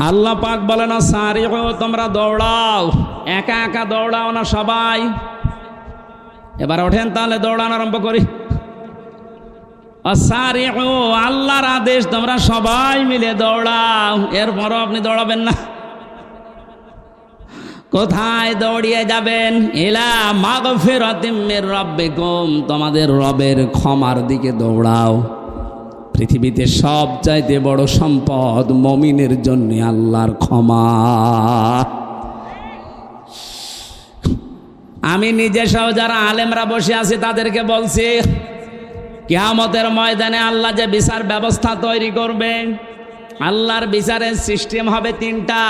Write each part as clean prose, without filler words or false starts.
আল্লাহ পাক বলে না সারিউ, তোমরা দৌড়াও। একা একা দৌড়াও না, সবাই। এবার ওঠেন তাহলে দৌড়ানো আরম্ভ করি। সারিউ, আল্লাহর আদেশ, তোমরা সবাই মিলে দৌড়াও। এরপরও আপনি দৌড়াবেন না। কোথায় দৌড়িয়ে যাবেন? ইলা মাগফিরাতিম মির রাব্বিকুম, তোমাদের রবের ক্ষমার দিকে দৌড়াও। পৃথিবীতে সবচাইতে বড় সম্পদ মুমিনের জন্য আল্লাহর ক্ষমা। আমি নিজে সহ যারা আলেমরা বসে আছি তাদেরকে বলছি, কিয়ামতের ময়দানে আল্লাহ যে বিচার ব্যবস্থা তৈরি করবে, আল্লাহর বিচারের সিস্টেম হবে তিনটা।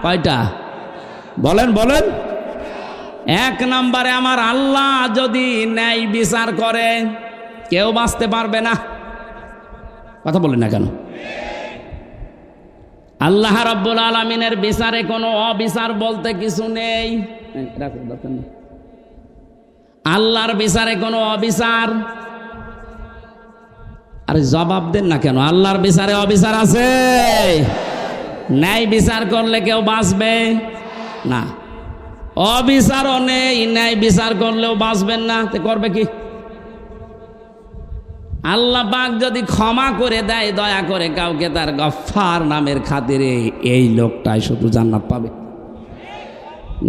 কয়টা? বলেন বলেন। এক নম্বরে, আমার আল্লাহ যদি ন্যায় বিচার করে কেউ বাঁচতে পারবে না। কথা বলেন না কেন? আল্লাহ রাব্বুল আলামিনের বিচারে কোনো অবিচার বলতে কিছু নেই। আল্লাহর বিচারে কোনো অবিচার। আরে জবাব দেন না কেন? আল্লাহর বিচারে অবিচার আছে? ন্যায় বিচার করলে কেউ বাঁচবে না। অবিচারও নেই, ন্যায় বিচার করলেও বাঁচবেন না। তে করবে কি? আল্লাহ পাক যদি ক্ষমা করে দেয় দয়া করে কাউকে, তার গফফার নামের খাতিরে, এই লোকটাই শুধু জান্নাত পাবে।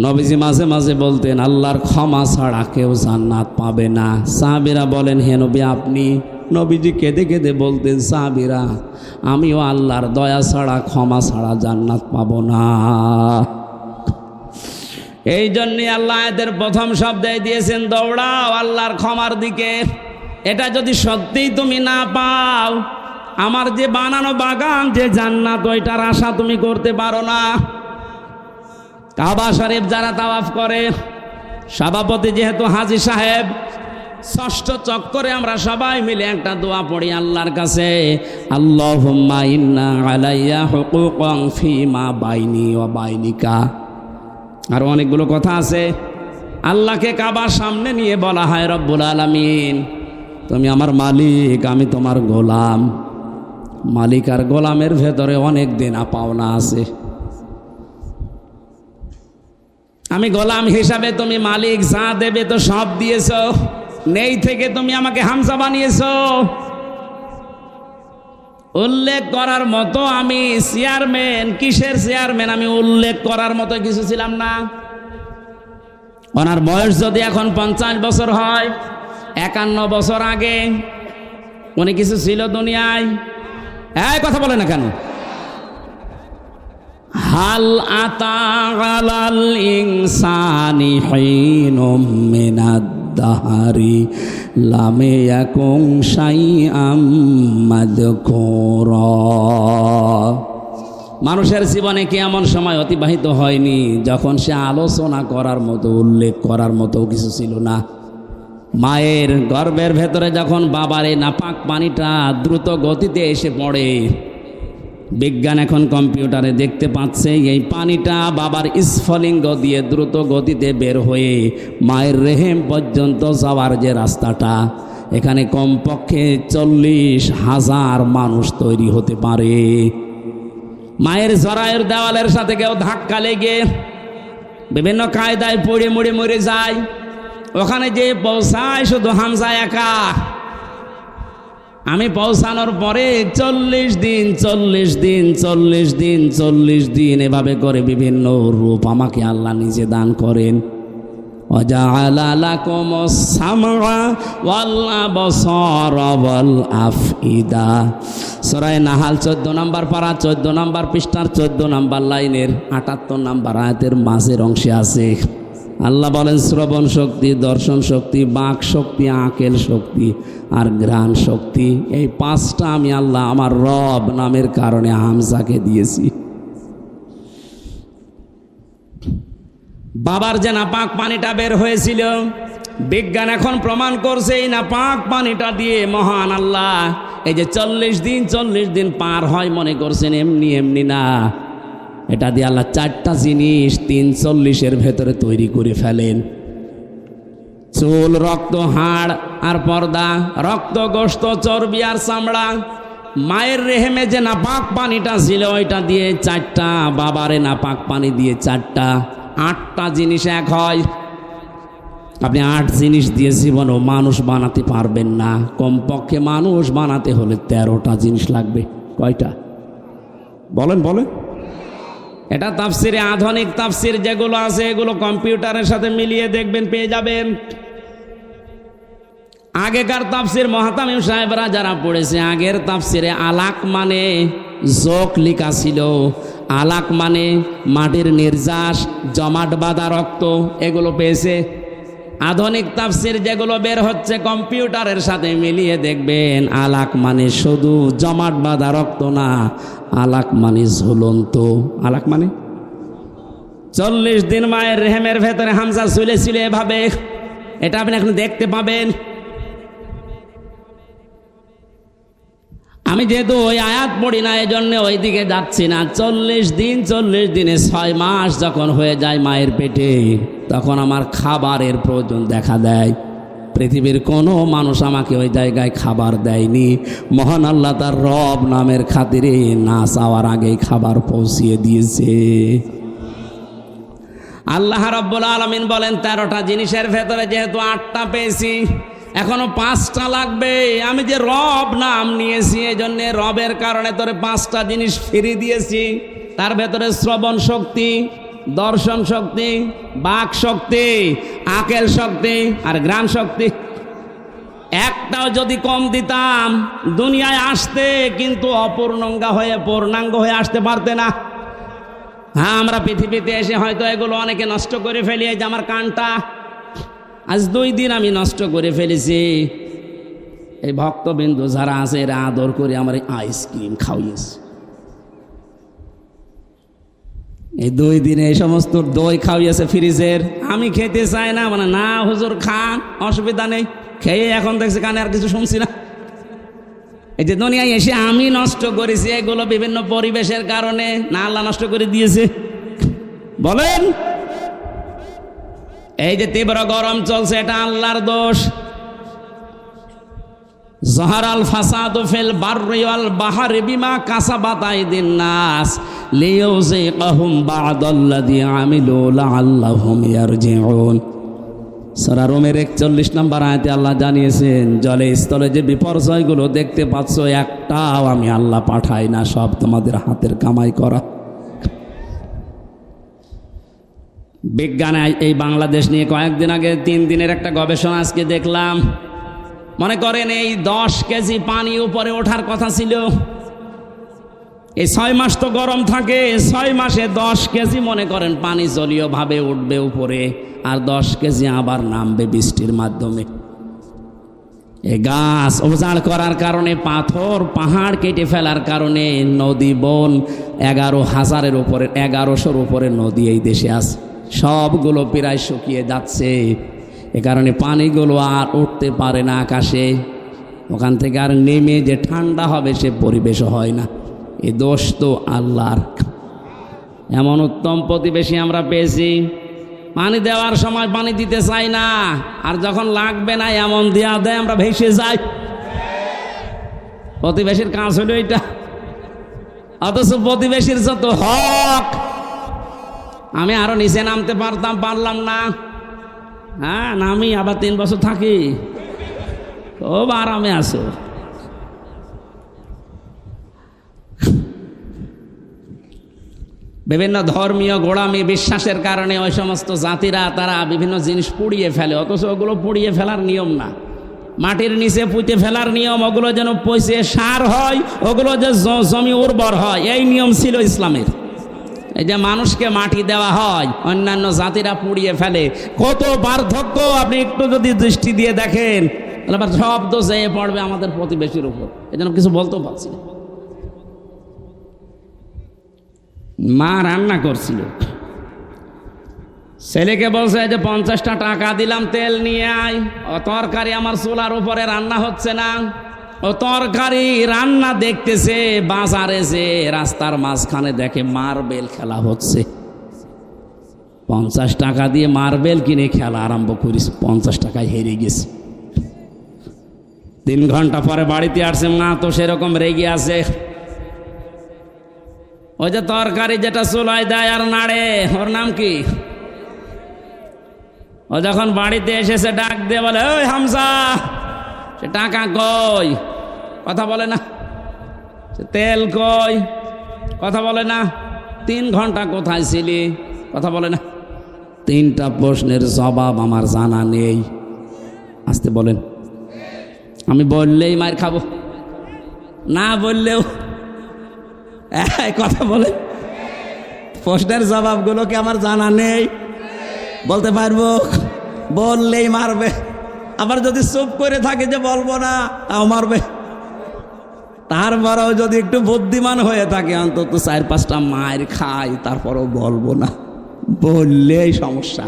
নবীজি মাঝে মাঝে বলতেন, আল্লাহর ক্ষমা ছাড়া কেউ জান্নাত পাবে না। সাহাবীরা বলেন, হে নবী আপনি? নবীজি কেঁদে কেঁদে বলতেন, সাহাবীরা আমিও আল্লাহর দয়া ছাড়া, ক্ষমা ছাড়া জান্নাত পাবো না। এই জন্যই আল্লাহ এদের প্রথম শব্দে দিয়েছেন, দৌড়াও আল্লাহর ক্ষমার দিকে। এটা যদি সত্যিই তুমি না পাও, আমার যে বানানো বাগান, যে জান্নাত, ওইটার আশা তুমি করতে পারো না। কাবা শরীফ যারা তাওয়াফ করে, সভাপতি যেহেতু হাজী সাহেব, ষষ্ঠ চক্করে আমরা সবাই মিলে একটা দোয়া পড়ি আল্লাহর কাছে, আল্লাহুম্মা ইন্না আলাইয়া হুকুকান ফীমা বাইনি ওয়া বাইনিকা। আর অনেকগুলো কথা আছে। আল্লাহকে কাবার সামনে নিয়ে বলা হয়, রব্বুল আলামিন তুমি আমার মালিক, আমি তোমার গোলাম। মালিক আর গোলামের ভেতরে অনেক দেনা পাওনা আছে। আমি গোলাম হিসাবে, তুমি মালিক, যা দেবে তো সব দিয়েছ। নেই থেকে তুমি আমাকে হামজা বানিয়েছ। উল্লেখ করার মতো আমি চেয়ারম্যান, কিসের চেয়ারম্যান? আমি উল্লেখ করার মতো কিছু ছিলাম না। ওনার বয়স যদি এখন 50 বছর হয়, 51 বছর আগে উনি কিছু ছিল দুনিয়ায়? এই কথা বলে না কেন? হাল আতা আলাল ইনসানি হিনুম মিনাদ দাহারি লাম ইয়াকুন শাইআম মাযকুরা। মানুষের জীবনে কি এমন সময় অতিবাহিত হয়নি যখন সে আলোচনা করার মতো, উল্লেখ করার মতো কিছু ছিল না? মায়ের গর্ভের ভেতরে যখন বাবার এই নাপাক পানিটা দ্রুত গতিতে এসে পড়ে, বিজ্ঞান এখন কম্পিউটারে দেখতে পাচ্ছে এই পানিটা বাবার স্ফলিঙ্গ দিয়ে দ্রুত গতিতে বের হয়ে মায়ের রেহেম পর্যন্ত যাওয়ার যে রাস্তাটা, এখানে কমপক্ষে 40,000 মানুষ তৈরি হতে পারে। মায়ের জরায়ুর দেওয়ালের সাথে কেউ ধাক্কা লেগে বিভিন্ন কায়দায় পড়ে মরে মরে যায়। ওখানে যে পৌঁছায় শুধু হামজা একা। আমি পৌঁছানোর পরে 40 দিন এভাবে করে বিভিন্ন রূপ আমাকে আল্লাহ নিজে দান করেন। ওয়াজআলা লাকুমুস সামআ ওয়াল আবসারা ওয়াল আফইদা। সূরা নাহাল 14 নম্বর পারা, 14 নম্বর পৃষ্ঠার 14 নম্বর লাইনের 78 নম্বর আয়াতের মাঝের অংশে আছে। আল্লাহ বলেন, শ্রবণ শক্তি, দর্শন শক্তি, বাক শক্তি, আকেল শক্তি আর ঘ্রাণ শক্তি, এই 5টা আমি আল্লাহ আমার রব নামের কারণে হামজাকে দিয়েছি। বাবার যে নাপাক পানিটা বের হয়েছিল, বিজ্ঞান এখন প্রমাণ করছে এই নাপাক পানিটা দিয়ে মহান আল্লাহ এই যে 40 দিন পার হয় মনে করছেন এমনি এমনি না। এটা দিয়ে আল্লাহ 4টা জিনিস 340-এর ভেতরে তৈরি করে ফেলেন। চুল, রক্ত, হাড় আর পর্দা, রক্ত, গোশত, চর্বি আর চামড়া, মায়ের রেহেমে যে নাপাক পানিটা ছিল ওইটা দিয়ে 4টা, বাবারে নাপাক পানি দিয়ে 4টা, 8টা জিনিস এক হয়। আপনি 8 জিনিস দিয়ে জীবনও মানুষ বানাতে পারবেন না। কমপক্ষে মানুষ বানাতে হলে 13টা জিনিস লাগবে। কয়টা বলেন বলেন? এটা তাফসিরে, আধুনিক তাফসির যেগুলো আছে এগুলো কম্পিউটারের সাথে মিলিয়ে দেখবেন, পেয়ে যাবেন। আগেকার তাফসির মুহতামিম সাহেবরা যারা পড়েছে, আগের তাফসিরে আলাক মানে যোগ লেখা ছিল। আলাক মানে মাটির নির্যাস, জমাট বাঁধা রক্ত, এগুলো পেয়েছে। আধুনিক তাফসির যেগুলো বের হচ্ছে কম্পিউটারের সাথে মিলিয়ে দেখবেন, আলাক মানে শুধু জমাট বাঁধা রক্ত না, আলাক মানে ঝুলন্ত। আলাক মানে 40 দিন মায়ের রেহেমের ভেতরে হামজা ঝুলেছিল এভাবে। এটা আপনি এখন দেখতে পাবেন। আমি যেহেতু ওই আয়াত পড়ি না, এই জন্য ওই দিকে যাচ্ছি না। 40 দিন, 40 দিনে 6 মাস যখন হয়ে যায় মায়ের পেটে, তখন আমার খাবারের প্রয়োজন দেখা দেয়। পৃথিবীর কোনো মানুষ আমাকে ওই জায়গায় খাবার দেয়নি। মহান আল্লাহ তার রব নামের খাতিরে না চাওয়ার আগেই খাবার পৌঁছিয়ে দিয়েছে। আল্লাহ রাব্বুল আলামিন বলেন 13টা জিনিসের ভেতরে যেহেতু 8টা পেয়েছি, এখনো 5টা লাগবে। আমি যে রব নাম নিয়েছি, এই জন্যে রবের কারণে তোরে 5টা জিনিস ফিরিয়ে দিয়েছি। তার ভেতরে শ্রবণ শক্তি, দর্শন শক্তি, বাক শক্তি, আকেল শক্তি আর ঘ্রাণ শক্তি। একটাও যদি কম দিতাম দুনিয়ায় আসতে কিন্তু অপূর্ণাঙ্গ হয়ে পূর্ণাঙ্গ হয়ে আসতে পারতে না। হ্যাঁ, আমরা পৃথিবীতে এসে হয়তো এগুলো অনেকে নষ্ট করে ফেলি। এই যে আমার কানটা আজ 2 দিন আমি নষ্ট করে ফেলেছি। এই ভক্তবিন্দু যারা আছে এরা আদর করে আমার আইসক্রিম খাওয়িয়েছে। এই 2 দিনে এই সমস্ত দই খাওয়িয়েছে ফ্রিজের। আমি খেতে চাই না, মানে না হুজুর খান, অসুবিধা নেই। খেয়ে এখন দেখছি কানে আর কিছু শুনছি না। এই যে দুনিয়ায় এসে আমি নষ্ট করেছি এগুলো বিভিন্ন পরিবেশের কারণে, না আল্লাহ নষ্ট করে দিয়েছে? বলেন। এই যে তীব্র গরম চলছে, এটা আল্লাহর দোষ। যাহারাল ফাসাদু ফিল বাররি ওয়াল বাহরি বিমা কাসাবাত আইদিন নাস লিইউযিকাহুম বা'দাল্লাযী আমিলু লাআল্লাহুম ইয়ারজিউন। সূরা রোমের 41 নম্বর আয়াতে আল্লাহ জানিয়েছেন, জলে স্থলে যে বিপর্যয়গুলো দেখতে পাচ্ছ একটাও আমি আল্লাহ পাঠাই না, সব তোমাদের হাতের কামাই করা। বিজ্ঞানে এই বাংলাদেশ নিয়ে কয়েকদিন আগে 3 দিনের একটা গবেষণা আজকে দেখলাম। মনে করেন এই 10 কেজি পানি উপরে ওঠার কথা ছিল। এই 6 মাস তো গরম থাকে, 6 মাসে 10 কেজি মনে করেন পানি জলীয় ভাবে উঠবে উপরে, আর 10 কেজি আবার নামবে বৃষ্টির মাধ্যমে। এই গাছ উজাড় করার কারণে, পাথর পাহাড় কেটে ফেলার কারণে নদী বন 11,000-এর উপরে, 1100-র উপরে নদী এই দেশে আছে। সবগুলো প্রায় শুকিয়ে যাচ্ছে। এ কারণে পানিগুলো আর উঠতে পারে না আকাশে। ওখান থেকে আর নেমে যে ঠান্ডা হবে সে পরিবেশও হয় না। এই দোষ তো আল্লাহর। এমন উত্তম প্রতিবেশী আমরা পেয়েছি, পানি দেওয়ার সময় পানি দিতে চাই না, আর যখন লাগবে না এমন দেয়া দেয় আমরা ভেসে যাই। প্রতিবেশীর কাজ হলো এটা। অথচ প্রতিবেশীর যত হক, আমি আরো নিচে নামতে পারতাম, পারলাম না। হ্যাঁ, নামি আবার 3 বছর থাকি, খুব আরামে আছো। বিভিন্ন ধর্মীয় গোড়ামি বিশ্বাসের কারণে ওই সমস্ত জাতিরা তারা বিভিন্ন জিনিস পুড়িয়ে ফেলে, অথচ ওগুলো পুড়িয়ে ফেলার নিয়ম না। মাটির নিচে পুঁতে ফেলার নিয়ম, ওগুলো যেন পচে সার হয়, ওগুলো যে জমি উর্বর হয়, এই নিয়ম ছিল ইসলামের। এই যে মানুষকে মাটি দেওয়া হয়, অন্যান্য জাতিরা পুড়িয়ে ফেলে। কত পার্থক্য আপনি একটু যদি দৃষ্টি দিয়ে দেখেন, আবার শব্দ যেয়ে পড়বে আমাদের প্রতিবেশীর উপর। এই জন্য কিছু বলতেও পারছি না। মা রান্না করছিল, ছেলেকে বলছে যে 50টা টাকা দিলাম তেল নিয়ে আয়। ও তরকারি আমার চুলার উপরে রান্না হচ্ছে না, ও তরকারি রান্না দেখতেছে বাজারে, যে রাস্তার মাঝখানে দেখে মার্বেল খেলা হচ্ছে। 50 টাকা দিয়ে মার্বেল কিনে খেলা আরম্ভ করিস, 50 টাকায় হেরে গেছে। 3 ঘন্টা পরে বাড়িতে আসছে, মা তো সেরকম রেগে আছে। ওই যে তরকারি যেটা চুলায় দেয় আর নাড়ে, ওর নাম কি? ও যখন বাড়িতে এসেছে ডাক দিয়ে বলে, ওই হামজা, সে টাকা কই? কথা বলে না। সে তেল কই? কথা বলে না। 3 ঘন্টা কোথায় ছিলি? কথা বলে না। 3টা প্রশ্নের জবাব আমার জানা নেই। আসতে বলেন। আমি বললেই মার খাবো, না বললেও কথা বলে। প্রশ্নের জবাবগুলো কি আমার জানা নেই? বলতে পারবো, বললেই মারবে। আবার যদি চুপ করে থাকে যে বলবো না, তাও মারবে। তারপরেও যদি একটু বুদ্ধিমান হয়ে থাকে, অন্তত 4-5টা মায়ের খাই, তারপরেও বলবো না। বললেই সমস্যা,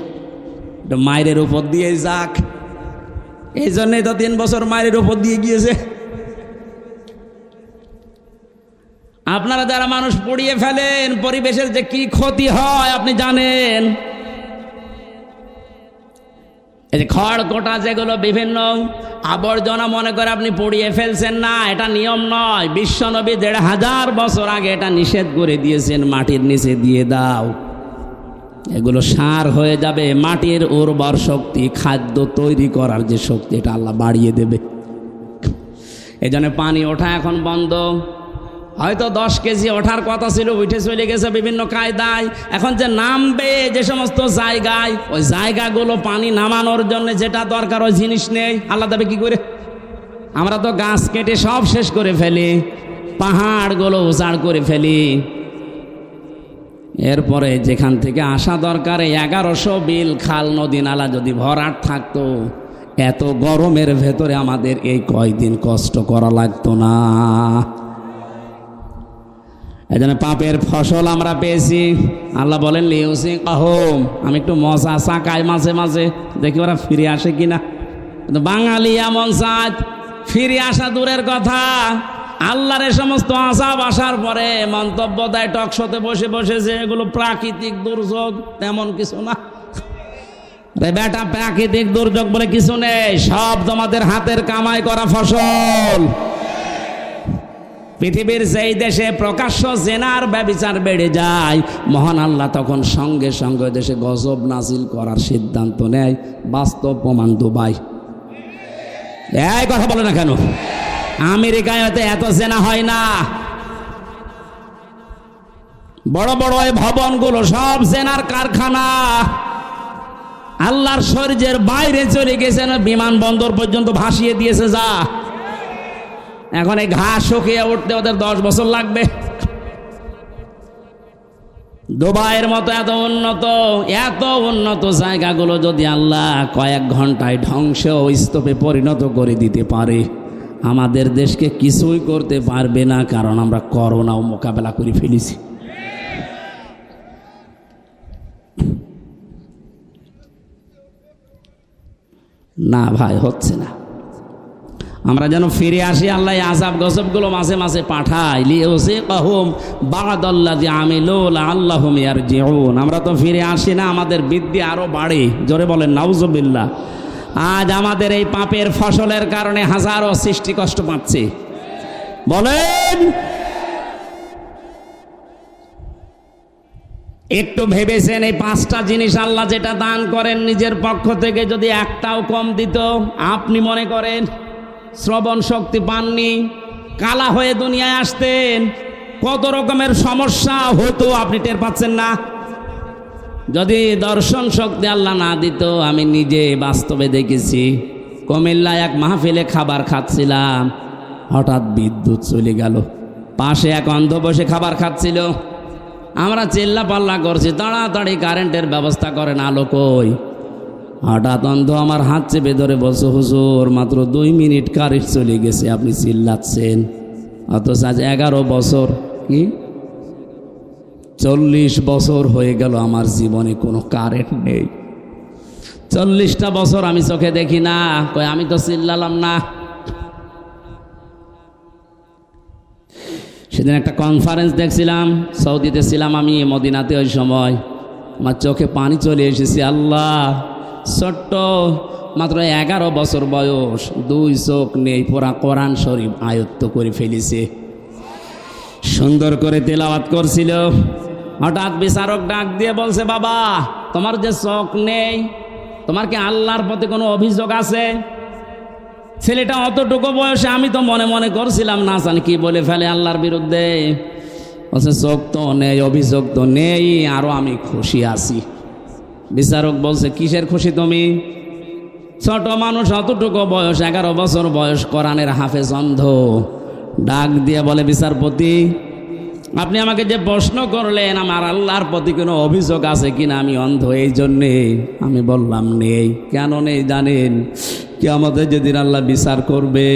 মায়ের উপর দিয়ে যাক। এই জন্যই তো 3 বছর মায়ের উপর দিয়ে গিয়েছে। আপনারা যারা মানুষ পুড়িয়ে ফেলেন, পরিবেশের যে কি ক্ষতি হয় আপনি জানেন। এই যে খড়কোটা যেগুলো বিভিন্ন আবর্জনা মনে করে আপনি পুড়িয়ে ফেলছেন, না, এটা নিয়ম নয়। বিশ্বনবী 1500 বছর আগে এটা নিষেধ করে দিয়েছেন, মাটির নিচে দিয়ে দাও। এগুলো সার হয়ে যাবে, মাটির উর্বর শক্তি, খাদ্য তৈরি করার যে শক্তি, এটা আল্লাহ বাড়িয়ে দেবে। এই জন্য পানি ওঠা এখন বন্ধ। হয়তো 10 কেজি ওঠার কথা ছিল, উঠে চলে গেছে বিভিন্ন কায়দায়। এখন যে নামবে যে সমস্ত জায়গায়, ওই জায়গাগুলো পানি নামানোর জন্য যেটা দরকার ওই জিনিস নেই। আল্লাহ দেবে কি করে? আমরা তো গাছ কেটে সব শেষ করে ফেলি, পাহাড়গুলো উজাড় করে ফেলি। এরপরে যেখান থেকে আসা দরকার 1100 বিল, খাল, নদী, নালা যদি ভরাট থাকতো, এত গরমের ভেতরে আমাদের এই কয়দিন কষ্ট করা লাগতো না। এজন্য পাপের ফসল আমরা পেয়েছি। আল্লাহ বলেন, লিউসি কাহম, আমি একটু মজা চাকাই মাঝে মাঝে, দেখি ওরা ফিরে আসে কিনা। কিন্তু বাঙালি এমন চাঁদ, ফিরে আসা দূরের কথা, আল্লাহর এই সমস্ত আযাব আসার পরে মন্তব্য দেয় টকশোতে বসে বসে যে এগুলো প্রাকৃতিক দুর্যোগ। তেমন কিছু না রে বেটা, প্রাকৃতিক দুর্যোগ বলে কিছু নেই, সব তোমাদের হাতের কামাই করা ফসল। পৃথিবীর যেই দেশে প্রকাশ্য জেনার ব্যভিচার বেড়ে যায়, মহান আল্লাহ তখন সঙ্গে সঙ্গে দেশে গজব নাজিল করার সিদ্ধান্ত নেয়। বাস্তব প্রমাণ দুবাই। এই কথা বলে না কেন? আমেরিকায় এত জেনা হয় না। বড় বড় এই ভবনগুলো সব জেনার কারখানা। আল্লাহর শরীরের বাইরে চলে গেছে, না বিমানবন্দর পর্যন্ত ভাসিয়ে দিয়েছে। যা এখন এই ঘাস শুকিয়ে উঠতে ওদের 10 বছর লাগবে। দুবাইয়ের মতো এত উন্নত জায়গাগুলো যদি আল্লাহ কয়েক ঘন্টায় ধ্বংস স্তূপে পরিণত করে দিতে পারে, আমাদের দেশকে কিছুই করতে পারবে না, কারণ আমরা করোনাও মোকাবেলা করে ফেলেছি। না ভাই, হচ্ছে না। আমরা যেন ফিরে আসি, আল্লাহ আযাব গজবগুলো মাঝে মাঝে পাঠায়। লিউযিকাহুম বা'দাল্লাযী আমিলু লাআল্লাহুম ইয়ারজিউন। আমরা তো ফিরে আসি না, আমাদের বৃদ্ধি আরো বাড়ে। জোরে বলেন নাউযুবিল্লাহ। আজ আমাদের এই পাপের ফসলের কারণে হাজারো সৃষ্টি কষ্ট পাচ্ছে। বলেন, একটু ভেবেছেন এই 5টা জিনিস আল্লাহ যেটা দান করেন নিজের পক্ষ থেকে, যদি একটাও কম দিত, আপনি মনে করেন শ্রবণ শক্তি পাননি, কালা হয়ে দুনিয়ায় আসতেন, কত রকমের সমস্যা হতো আপনি টের পাচ্ছেন না। যদি দর্শন শক্তি আল্লাহ না দিত, আমি নিজে বাস্তবে দেখেছি, কুমিল্লায় এক মাহফিলে খাবার খাচ্ছিলাম, হঠাৎ বিদ্যুৎ চলে গেল। পাশে এক অন্ধ বসে খাবার খাচ্ছিল। আমরা চিল্লা পাল্লা করছি, তাড়াতাড়ি কারেন্টের ব্যবস্থা করেন, আলো কই। হঠাৎ অন্ধ আমার হাত চেপে ধরে বলছে, হুজুর মাত্র 2 মিনিট কারেন্ট চলে গেছে, আপনি চিল্লাচ্ছেন। অথচ আজ 11 বছর, কি 40 বছর হয়ে গেল আমার জীবনে কোনো কারেন্ট নেই। 40টা বছর আমি চোখে দেখি না। কই আমি তো চিল্লালাম না। সেদিন একটা কনফারেন্স দেখছিলাম, সৌদিতে ছিলাম আমি, মদিনাতে। ওই সময় আমার চোখে পানি চলে এসেছে। আল্লাহ, ছোট্ট মাত্র 11 বছর বয়স, 2 চোখ নেই, পুরা কোরআন শরীফ আয়ত্ত করে ফেলেছে, সুন্দর করে তেলাওয়াত করছিল। হঠাৎ বিচারক ডাক দিয়ে বলছে, বাবা তোমার যে চোখ নেই, তোমার কি আল্লাহর প্রতি কোনো অভিযোগ আছে? ছেলেটা অতটুকু বয়সে, আমি তো মনে মনে করছিলাম না জানি কি বলে ফেলে আল্লাহর বিরুদ্ধে। বলছে চোখ তো নেই, অভিযোগ তো নেই, আরো আমি খুশি আছি। বিচারক বলছে, কিসের খুশি তুমি? ছোট মানুষ, অতটুকু বয়স, 11 বছর বয়স, কোরআনের হাফেজ, অন্ধ। ডাক দিয়ে বলে, বিচারপতি আপনি আমাকে যে প্রশ্ন করলেন আমার আল্লাহর প্রতি কোনো অভিযোগ আছে কিনা, আমি অন্ধ এই জন্যে আমি বললাম নেই। কেন নেই জানেন? কিয়ামতে যেদিন আল্লাহ বিচার করবে,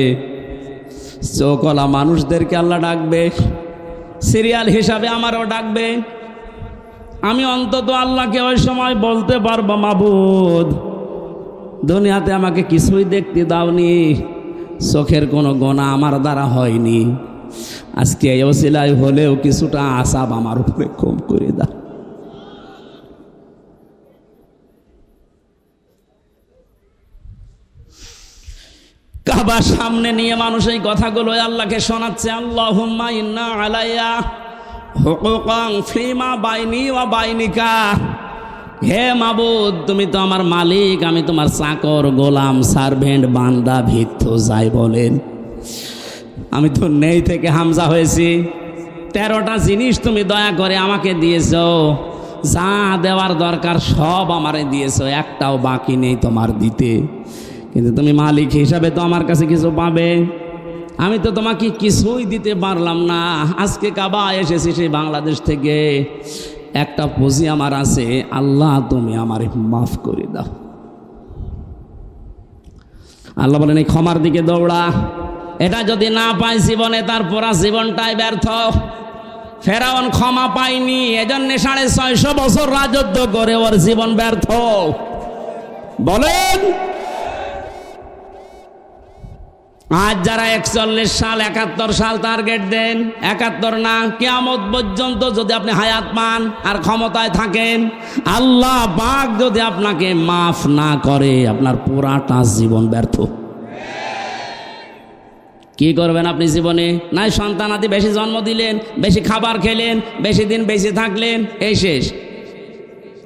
চোখওয়ালা মানুষদেরকে আল্লাহ ডাকবে, সিরিয়াল হিসাবে আমারও ডাকবে। আমি অন্তত আল্লাহকে ওই সময় বলতে পারবো, মাবুদ দুনিয়াতে আমাকে কিছুই দেখতে দাওনি, চোখের কোনো গোনা আমার দ্বারা হয়নি, আজকে এই ওসিলায় হলেও কিছুটা আসাব আমার উপরে কম করে দাও। কাবার সামনে নিয়ে মানুষ এই কথাগুলো আল্লাহকে শোনাচ্ছে, আল্লাহুম্মা ইন্না আলাইয়া হুকুকান ফিমা বাইনি ওয়া বাইনিকা। হে মাবুদ, তুমি তো আমার মালিক, আমি তোমার চাকর, গোলাম, সার্ভেন্ট, বান্দা, ভিত্ত যাই বলেন। আমি তো নেই থেকে হামজা হয়েছি। 13টা জিনিস তুমি দয়া করে আমাকে দিয়েছো, যা দেওয়ার দরকার সব আমারে দিয়েছো, একটাও বাকি নেই তোমার দিতে। কিন্তু তুমি মালিক হিসাবে তো আমার কাছে কিছু পাবে, আমি তো তোমাকে কিছুই দিতে পারলাম না। আজকে কাবা এসেছি সেই বাংলাদেশ থেকে, একটা পুঁজি আমার আছে, আল্লাহ তুমি আমার মাফ করে দাও। আল্লাহ বলেন এই ক্ষমার দিকে দৌড়া। এটা যদি না পাই জীবনে, তার পুরা জীবনটাই ব্যর্থ। ফেরাউন ক্ষমা পায়নি, এজন্য 650 বছর রাজত্ব করে ওর জীবন ব্যর্থ। বলেন আজ যারা 41 সাল 71 সাল টার্গেট দেন, 71 না, কিয়ামত পর্যন্ত যদি আপনি হায়াত পান আর ক্ষমতায় থাকেন, আল্লাহ পাক যদি আপনাকে মাফ না করে, আপনার পুরাটা জীবন ব্যর্থ। কি করবেন আপনি জীবনে? নাই সন্তানাদি বেশি জন্ম দিলেন, বেশি খাবার খেলেন, বেশি দিন বেশি থাকলেন, এই শেষ।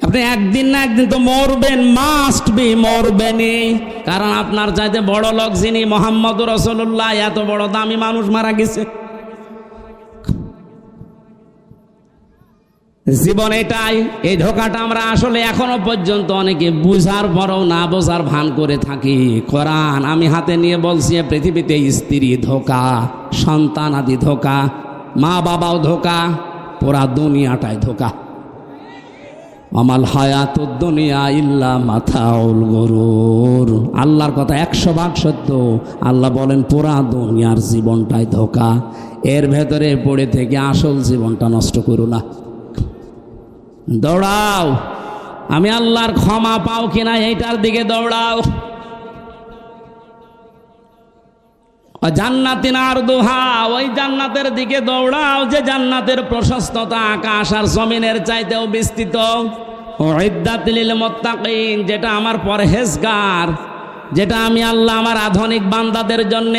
আপনি একদিন না একদিন তো মরবেন, মাস্ট বি, মরবেনই। কারণ আপনার চাইতে বড় লোক যিনি, মুহাম্মদ রাসূলুল্লাহ, এত বড় দামি মানুষ মারা গেছে। জীবন এটাই। এই ধোকাটা আমরা আসলে এখনো পর্যন্ত অনেকে বুঝার পরও না বোঝার ভান করে থাকি। কোরআন আমি হাতে নিয়ে বলছি, পৃথিবীতে স্ত্রী ধোকা, সন্তান আদি ধোকা, মা বাবাও ধোকা, পুরা দুনিয়াটাই ধোকা। আমাল হায়াতুদ দুনিয়া ইল্লা মাতাউল গুরুর। আল্লাহর কথা 100 ভাগ সত্য। আল্লাহ বলেন পুরা দুনিয়ার জীবনটাই ধোকা, এর ভেতরে পড়ে থেকে আসল জীবনটা নষ্ট করো না। দৌড়াও, আমি আল্লাহর ক্ষমা পাও কিনা এইটার দিকে দৌড়াও। জান্নাতিন আরদুহা, ওই জান্নাতের দিকে দৌড়াও যে জান্নাতের প্রশস্ততা আকাশ আর জমিনের চাইতেও বিস্তৃত। উইদ্দাত লিল মুত্তাকিন, যেটা আমার পরহেজগার, যেটা আমি আল্লাহ আমার আধুনিক বান্দাদের জন্য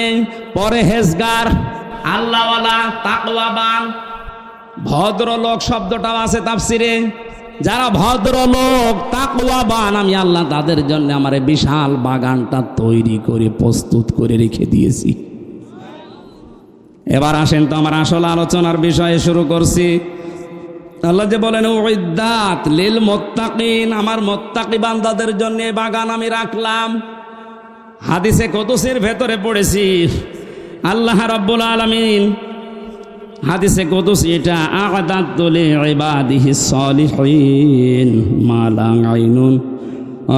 পরহেজগার, আল্লাহওয়ালা, তাকওয়াবান। ভদ্রলোক শব্দটাও আছে তাফসিরে। যারা ভদ্রলোক, তাকওয়াবান, আমি আল্লাহ তাদের জন্য আমার বিশাল বাগানটা তৈরি করে প্রস্তুত করে রেখে দিয়েছি। এবার আসেন তো আমার আসল আলোচনার বিষয়ে শুরু করছি। আল্লাহ যে বলেন উইদ্দাত লিল মুত্তাকিন, আমার মুত্তাকি বান্দাদের জন্য বাগান আমি রাখলাম। হাদিসে কুদসির ভেতরে পড়েছি, আল্লাহ রাব্বুল আলামিন হাদিসে কুদসি এটা, আ'দাতু লিইবাদিহিস সালিহিন মা লা আইনুন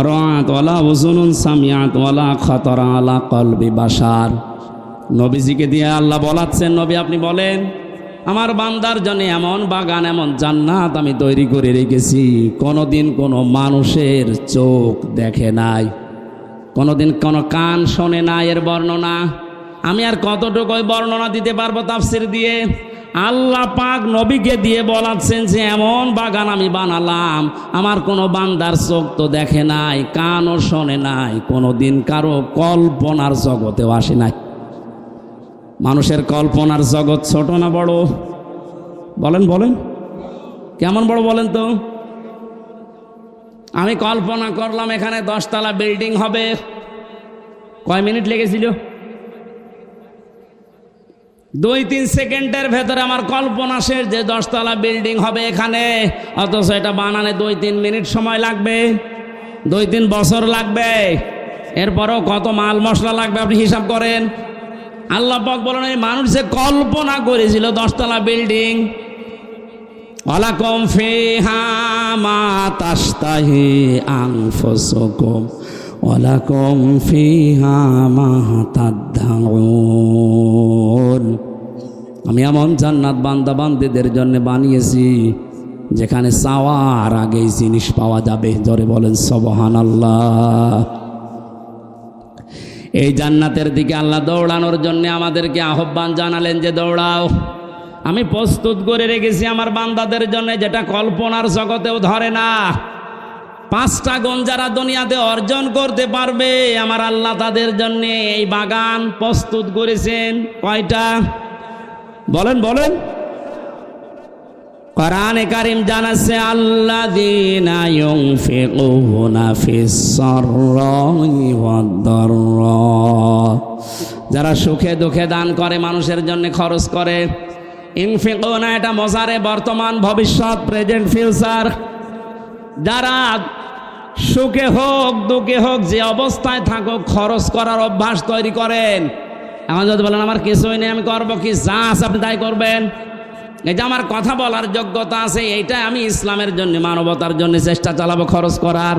রাআত ওয়ালা উযুনুন সামিআত ওয়ালা খাতারা আলা কলবি বাশার। নবীজিকে দিয়ে আল্লাহ বলাচ্ছেন, নবী আপনি বলেন আমার বান্দার জন্য এমন বাগান, এমন জান্নাত আমি তৈরি করে রেখেছি, কোনোদিন কোনো মানুষের চোখ দেখে নাই, কোনোদিন কোনো কান শোনে না এর বর্ণনা। আমি আর কতটুকু বর্ণনা দিতে পারবো তাফসির দিয়ে? আল্লাহ পাক নবীকে দিয়ে বলাচ্ছেন যে এমন বাগান আমি বানালাম, আমার কোনো বান্দার চোখ তো দেখে নাই, কানও শোনে নাই, কোনোদিন কারো কল্পনার জগতেও আসে নাই। মানুষের কল্পনার জগৎ ছোট না বড়? বলেন বলেন, কেমন বড় বলেন তো? আমি কল্পনা করলাম এখানে 10 তলা বিল্ডিং হবে, কয় মিনিট লেগেছিল? 2-3 সেকেন্ডের ভেতরে আমার কল্পনা শেষ যে 10 তলা বিল্ডিং হবে এখানে, অথচ এটা বানানে 2-3 মিনিট সময় লাগবে, 2-3 বছর লাগবে। এরপরও কত মাল মশলা লাগবে আপনি হিসাব করেন। আল্লাহ পাক বলেন এই মানুষ যে কল্পনা করেছিল 10 তলা বিল্ডিং, ওয়ালাকুম ফিহা মা তাশতাহি আনফুসুকুম ওয়ালাকুম ফিহা মা তাদদাউন। আমি এমন জান্নাত বান্দা বান্দীদের জন্য বানিয়েছি যেখানে চাওয়ার আগেই জিনিস পাওয়া যাবে। জোরে বলেন সুবহানাল্লাহ। এই জান্নাতের দিকে আল্লাহ দৌড়ানোর জন্য আমাদেরকে আহ্বান জানালেন যে দৌড়াও। আমি প্রস্তুত করে রেখেছি আমার বান্দাদের জন্য যেটা কল্পনার জগতেও ধরে না। 5টা গুণ যারা দুনিয়াতে অর্জন করতে পারবে আমার আল্লাহ তাদের জন্য এই বাগান প্রস্তুত করেছেন। কয়টা বলেন বলেন? কোরআনে কারীম জানাচ্ছে আল্লাযীনা ইউনফিকুনা ফিস সাররাই ওয়াদ দাররা, যারা সুখে দুঃখে দান করে, মানুষের জন্য খরচ করে। ইনফিকুনা এটা মজারে বর্তমান ভবিষ্যৎ প্রেজেন্ট ফিউচার। যারা সুখে হোক দুঃখে হোক যে অবস্থায় থাকুক খরচ করার অভ্যাস তৈরি করেন। এখন যদি বলেন আমার কিছুই নেই আমি করবো কি, যা আছে আপনি তাই করবেন, এই যে আমার কথা বলার যোগ্যতা আছে এইটাই আমি ইসলামের জন্য মানবতার জন্য চেষ্টা চালাবো খরচ করার।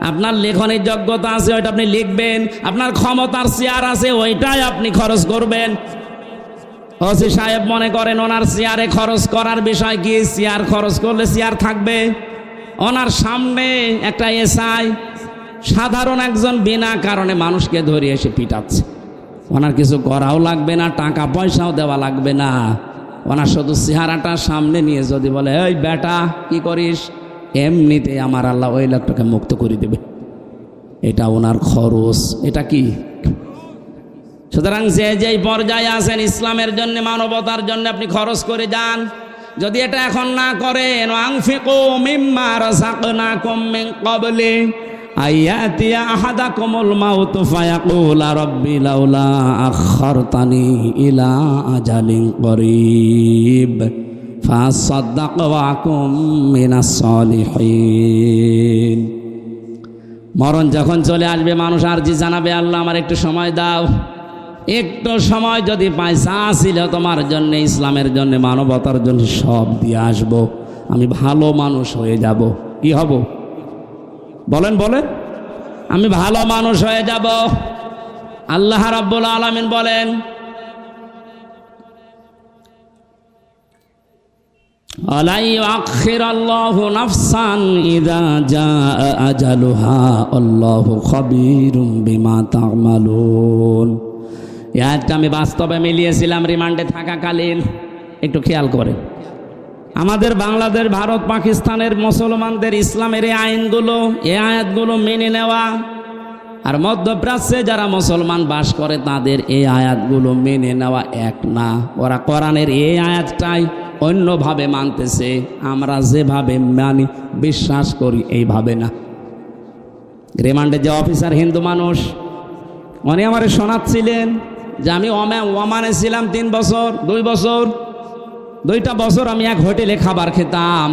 আপনার লেখনের যোগ্যতা আছে ওইটা আপনি লিখবেন, আপনার ক্ষমতার চেয়ার আছে ওইটাই আপনি খরচ করবেন। ওসি সাহেব মনে করেন ওনার চেয়ারে খরচ করার বিষয় কি, চেয়ার খরচ করলে চেয়ার থাকবে। ওনার সামনে একটা এসআই সাধারণ একজন বিনা কারণে মানুষকে ধরে এসে পিটাচ্ছে, ওনার কিছু করাও লাগবে না, টাকা পয়সাও দেওয়া লাগবে না, ওনার শুধু চেহারাটা সামনে নিয়ে যদি বলে এই বেটা কি করিস, এমনিতে আমার আল্লাহ ওই লোকটাকে মুক্ত করে দেবে। এটা ওনার খরচ, এটা কি? সুতরাং যে যেই পর্যায়ে আছেন ইসলামের জন্য মানবতার জন্য আপনি খরচ করে যান। যদি এটা এখন না করেন, আনফিকু মিম্মা রাযাকনাকুম মিন ক্বাবলি আইয়াতিয়া আহাদাকুমুল মাউতু ফায়াকুলা রাব্বি লাউলা আখারতানি ইলা আজালিন করিব ফাসাদদাক ওয়া আকুম মিনাস সালিহিন। মরণ যখন চলে আসবে মানুষ আরজি জানাবে, আল্লাহ আমার একটু সময় দাও, একটু সময় যদি পাই যা ছিল তোমার জন্য ইসলামের জন্য মানবতার জন্য সব দিয়ে আসবো, আমি ভালো মানুষ হয়ে যাব। কি হব বলেন বলেন? আমি ভালো মানুষ হয়ে যাব। আল্লাহ রাব্বুল আলামিন বলেন আলা ইউআখিরাল্লাহু নাফসান ইযা জাআ আজালুহা আল্লাহু খাবীরুম বিমা তা'মালুন। এটা আমি বাস্তবে মিলিয়েছিলাম রিমান্ডে থাকাকালীন। একটু খেয়াল করে আমাদের বাংলাদেশ ভারত পাকিস্তানের মুসলমানদের ইসলামের এই আইনগুলো এই আয়াতগুলো মেনে নেওয়া, আর মধ্যপ্রাচ্যে যারা মুসলমান বাস করে তাদের এই আয়াতগুলো মেনে নেওয়া এক না। ওরা কোরআনের এই আয়াতটাই অন্যভাবে মানতেছে, আমরা যেভাবে মানি বিশ্বাস করি এইভাবে না। রিমান্ডে যে অফিসার হিন্দু মানুষ, উনি আমারে শোনাচ্ছিলেন যে আমি ওমানে ছিলাম 3 বছর 2 বছর, 2টা বছর আমি এক হোটেলে খাবার খেতাম।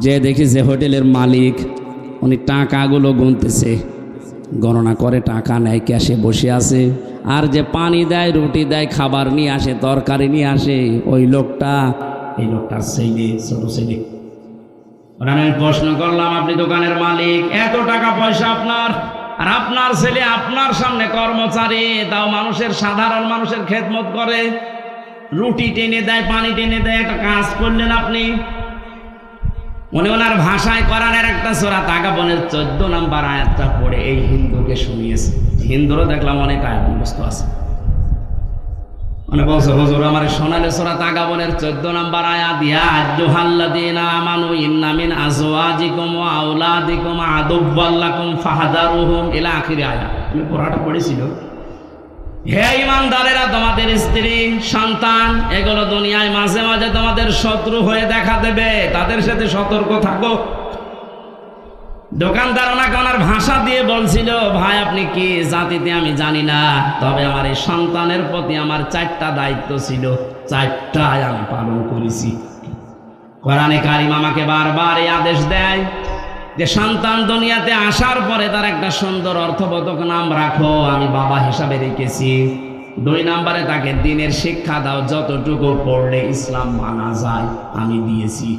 যে দেখি যে হোটেলের মালিক উনি টাকাগুলো গুনতেছে, গণনা করে টাকা নেয়, ক্যাশে বসে আছে, আর যে পানি দেয়, রুটি দেয়, খাবার নিয়ে আসে, তরকারি নিয়ে আসে, ওই লোকটা এই লোকটার ছেলে, ছোট ছেলে। আমি প্রশ্ন করলাম আপনি দোকানের মালিক, এত টাকা পয়সা আপনার, আর আপনার ছেলে আপনার সামনে কর্মচারী, তাও মানুষের সাধারণ মানুষের খেদমত করে, রুটি টেনে দেয়, পানি টেনে দেয়, একটা কাজ করলেন আপনি। উনি ওনার ভাষায় কোরআনের একটা সূরা তাগাবনের 14 নম্বর আয়াতটা পড়ে এই হিন্দুকে শুনিয়েছে। হিন্দুরও দেখলাম অনেক আয়াত মুখস্থ আছে। মানে বলছে হুজুর আমার সোনালে সূরা তাগাবনের 14 নম্বর আয়াত, ইয়া আইয়ুহাল্লাযীনা আমানু ইন্না মিন আজওয়াজিকুম ওয়া আওলাদিকুম আদুওয়াল লাকুম ফাহযারুহুম ইলা আখির আয়াত। আমি পড়াটা পড়েছিল, হে ঈমানদারেরা তোমাদের স্ত্রী সন্তান এগুলো দুনিয়ায় মাঝে মাঝে তোমাদের শত্রু হয়ে দেখা দেবে, তাদের সাথে সতর্ক থাকো। দোকানদার ওনাকে ওনার ভাষা দিয়ে বলছিল, ভাই আপনি কি জাতিতে আমি জানি না, তবে আমার এই সন্তানের প্রতি আমার 4টা দায়িত্ব ছিল, 4টাই আমি পালন করেছি। কোরআনে কারিম আমাকে বারবার এই আদেশ দেয় যে সন্তান দুনিয়াতে আসার পরে তার একটা সুন্দর অর্থবোধক নাম রাখো, আমি বাবা হিসাবে রেখেছি। 2 নম্বরে তাকে দ্বীনের শিক্ষা দাও, যতটুকু পড়লে ইসলাম মানা যায় আমি দিয়েছি।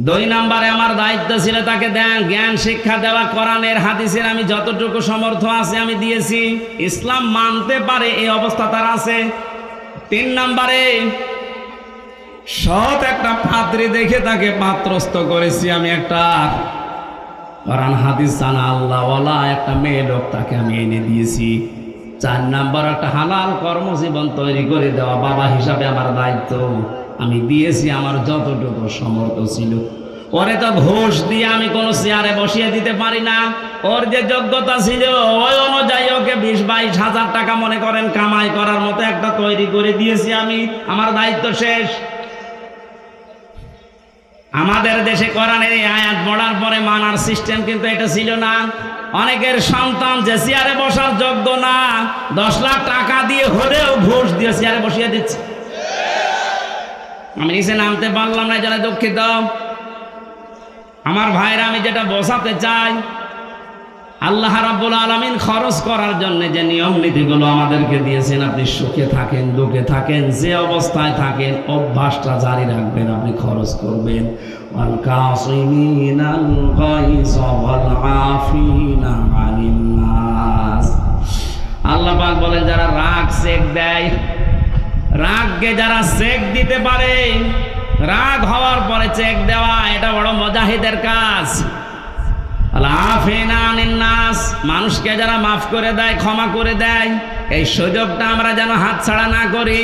2 নম্বরে আমার দায়িত্ব ছিল তাকে জ্ঞান শিক্ষা দেওয়া, কোরআনের হাদিসের আমি যতটুকু সমর্থ আছে আমি দিয়েছি, ইসলাম মানতে পারে এই অবস্থা তার আছে। 3 নম্বরে সৎ একটা পাত্রী দেখে তাকে পাত্রস্থ করেছি আমি, একটা কোরআন হাদিস জানা আল্লাহওয়ালা একটা মেয়ে লোক তাকে আমি এনে দিয়েছি। 4 নম্বর একটা হালাল কর্মজীবন তৈরি করে দেওয়া বাবা হিসাবে আমার দায়িত্ব আমি দিয়েছি, আমার যতটুকু সমর্থ ছিল। ওরে তো ঘুষ দিয়ে আমি কোনো চেয়ারে বসিয়ে দিতে পারি না, ওর যে যোগ্যতা ছিল ওই অনুযায়ী ওকে 20-22 হাজার টাকা মনে করেন কামাই করার মতো একটা তৈরি করে দিয়েছি আমি, আমার দায়িত্ব শেষ। আমাদের দেশে কোরআনের এই আয়াত পড়ার পরে মানার সিস্টেম কিন্তু এটা ছিল না। অনেকের সন্তান যে চেয়ারে বসার যোগ্য না, 10 লাখ টাকা দিয়ে হলেও ঘুষ দিয়ে চেয়ারে বসিয়ে দিচ্ছে। আমি নিচে নামতে পারলাম না, যারা দুঃখিত। আমার ভাইরা, আমি যেটা বোঝাতে চাই, আল্লাহ রাব্বুল আলামিন খরচ করার জন্য যে নিয়ম নীতিগুলো আমাদেরকে দিয়েছেন, আপনি সুখে থাকেন দুঃখে থাকেন যে অবস্থায় থাকেন অভ্যাসটা জারি রাখবেন, আপনি খরচ করবেন। ওয়াল কাযিমিনাল গায়জ ওয়াল আফিনা আনিন নাস। আল্লাহ পাক বলেন যারা রাগ চেক দেয়, রাগকে যারা চেক দিতে পারে, রাগ হওয়ার পরে চেক দেওয়া, এটা বড় মুজাহিদের কাজ। মানুষকে যারা মাফ করে দেয়, ক্ষমা করে দেয়, এই সুযোগটা আমরা যেন হাতছাড়া না করি।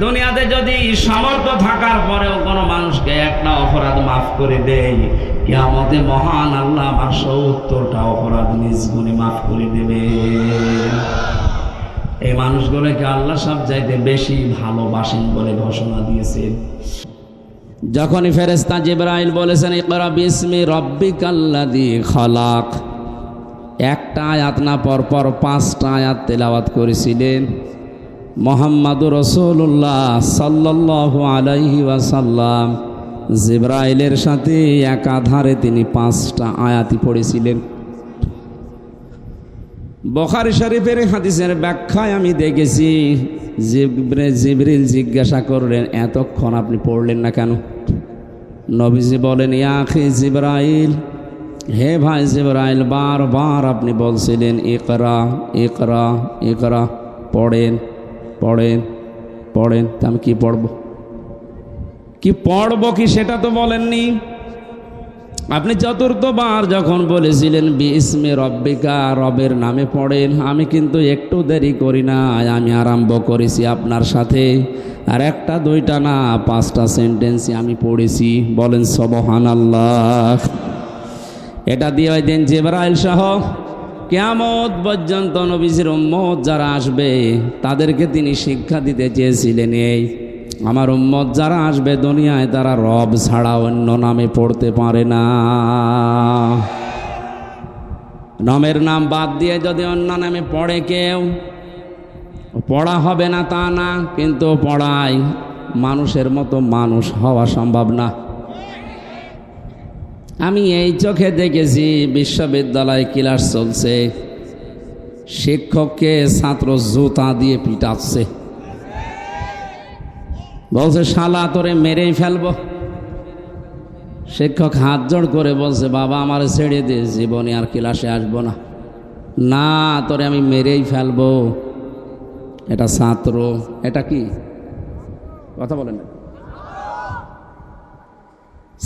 দুনিয়াতে যদি সামর্থ্য থাকার পরেও কোনো মানুষকে একটা অপরাধ মাফ করে দেয়, কিয়ামতে মহান আল্লাহ আমার 70টা অপরাধ নিজ গুণে মাফ করে দেবে। এই মানুষগুলোকে আল্লাহ সব চাইতে বেশি ভালোবাসেন বলে ঘোষণা দিয়েছেন। যখনই ফেরেশতা জিবরাইল বলেছেন ইকরা বিসমি রাব্বিকাল্লাযী খালাক, একটা আয়াত না পরপর 5টা আয়াত তেলাওয়াত করেছিলেন মুহাম্মাদুর রাসূলুল্লাহ সাল্লাল্লাহু আলাইহি ওয়াসাল্লাম। জিবরাইলের সাথে একাধারে তিনি 5টা আয়াতই পড়েছিলেন। বুখারী শরীফের হাদিসের ব্যাখ্যায় আমি দেখেছি জিবরিল জিজ্ঞাসা করলেন, এতক্ষণ আপনি পড়লেন না কেন? নবীজি বলেন, ইয়া আখি জিবরাইল, হে ভাই জিবরাইল, বারবার আপনি বলছিলেন ইকরা ইকরা ইকরা, পড়েন পড়েন পড়েন। তা আমি কি পড়বো, কি পড়বো কি সেটা তো বলেননি। আপনি 4বার যখন বলেছিলেন বিসমি রব্বিকা, রবের নামে পড়েন, আমি কিন্তু একটু দেরি করি না, আমি আরম্ভ করেছি আপনার সাথে। আর 1টা 2টা না 5টা সেন্টেন্সই আমি পড়েছি। বলেন সুবহানাল্লাহ। এটা দিয়ে ওই দিন জিবরাইল সহ কিয়ামত পর্যন্ত নবীজির উম্মত যারা আসবে তাদেরকে তিনি শিক্ষা দিতে চেয়েছিলেন, এই আমার উম্মত যারা আসবে দুনিয়ায় তারা রব ছাড়া অন্য নামে পড়তে পারে না। নামের নাম বাদ দিয়ে যদি অন্য নামে পড়ে কেউ, পড়া হবে না তা না, কিন্তু পড়ায় মানুষের মতো মানুষ হওয়া সম্ভব না। আমি এই চোখে দেখেছি, বিশ্ববিদ্যালয়ে ক্লাস চলছে, শিক্ষককে ছাত্র জুতা দিয়ে পিটাচ্ছে, বলছে শালা তোরে মেরেই ফেলবো। শিক্ষক হাত জোড় করে বলছে, বাবা আমার ছেড়ে দে, জীবনে আর ক্লাসে আসবো না। না, তোরে আমি মেরেই ফেলবো। এটা ছাত্র, এটা কি কথা বলেন না।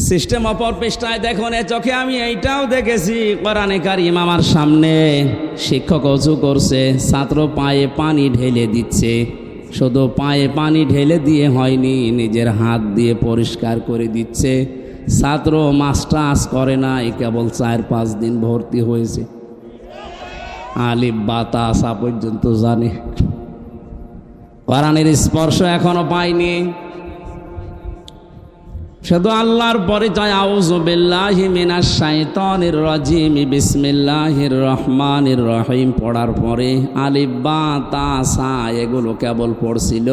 সিস্টেম অপর পৃষ্ঠায় দেখুন, এ চোখে আমি এইটাও দেখেছি, কোরআনে কারিম আমার সামনে, শিক্ষক অজু করছে, ছাত্র পায়ে পানি ঢেলে দিচ্ছে, শুধু পায়ে পানি ঢেলে দিয়ে হয়নি, নিজের হাত দিয়ে পরিষ্কার করে দিচ্ছে। ছাত্র মাস্টার্স করে না, কেবল 4-5 দিন ভর্তি হয়েছে, আলিফ বাতা আসা পর্যন্ত জানে, কোরআনের স্পর্শ এখনো পায়নি। শুধু আল্লাহর পরিচয়, আউযু বিল্লাহি মিনাশ শাইতানির রাজিম, বিসমিল্লাহির রহমানির রহিম পড়ার পরে আলিফ বা তা সা এগুলো কেবল পড়ছিল।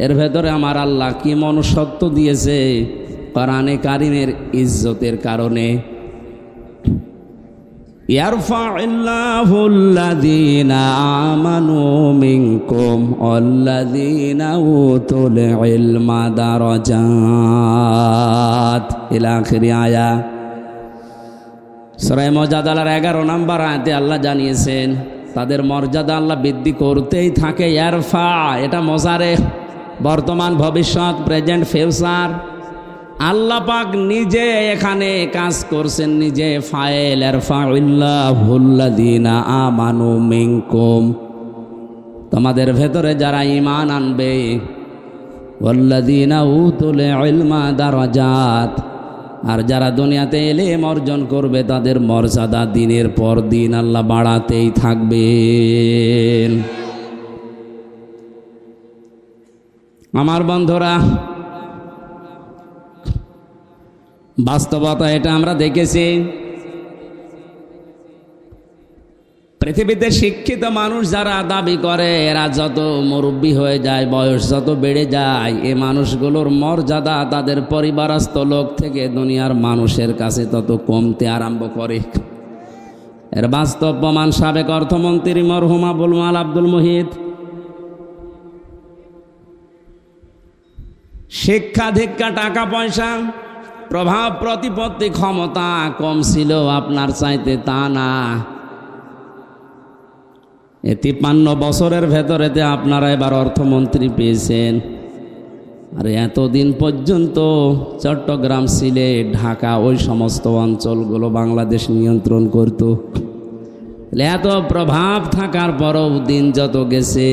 এর ভেতরে আমার আল্লাহ কি মনুষ্যত্ব দিয়েছে কোরআনে কারিমের ইজ্জতের কারণে। ইয়ারফাউল্লাযীনা আমানু মিনকুম ওয়াল্লাযীনা উতুল ইলমা দারাজাত ইলা আখিরি আয়া। সূরা মুজাদালার 11 নম্বর আয়াতে আল্লাহ জানিয়েছেন তাদের মর্যাদা আল্লাহ বৃদ্ধি করতেই থাকে। ইয়ারফা এটা মোজারে, বর্তমান ভবিষ্যৎ, প্রেজেন্ট ফিউচার। আল্লাহ পাক নিজে এখানে কাজ করছেন, নিজে ফাইল। ইয়ারফাউল্লাহুল্লাযীনা আমানু মিনকুম, তোমাদের ভেতরে যারা ঈমান আনবে, ওয়াল্লাযীনা উতুল ইলমা দারাজাত, আর যারা দুনিয়াতে ইলম অর্জন করবে তাদের মর্যাদা দিনের পর দিন আল্লাহ বাড়াতেই থাকবেন। আমার বন্ধুরা, বাস্তবতা এটা আমরা দেখেছি। পৃথিবীতে শিক্ষিত মানুষ যারা দাবি করে এরা যত মুরব্বী হয়ে যায়, বয়স যত বেড়ে যায়, এই মানুষগুলোর মর্যাদা তাদের পরিবারস্থ লোক থেকে দুনিয়ার মানুষের কাছে তত কমতে আরম্ভ করে। এর বাস্তব প্রমাণ সাবেক অর্থমন্ত্রী মরহুম আবুল মাল আব্দুল মুহিত। শিক্ষা দীক্ষা, টাকা পয়সা, প্রভাব প্রতিপত্তি, ক্ষমতা কম ছিল আপনার চাইতে, তা না। 53 বছরের ভেতরেতে আপনারা এবার অর্থমন্ত্রী পেয়েছেন। আর এতদিন পর্যন্ত চট্টগ্রাম, সিলেট, ঢাকা ওই সমস্ত অঞ্চলগুলো বাংলাদেশ নিয়ন্ত্রণ করত। এত প্রভাব থাকার পরও দিন যত গেছে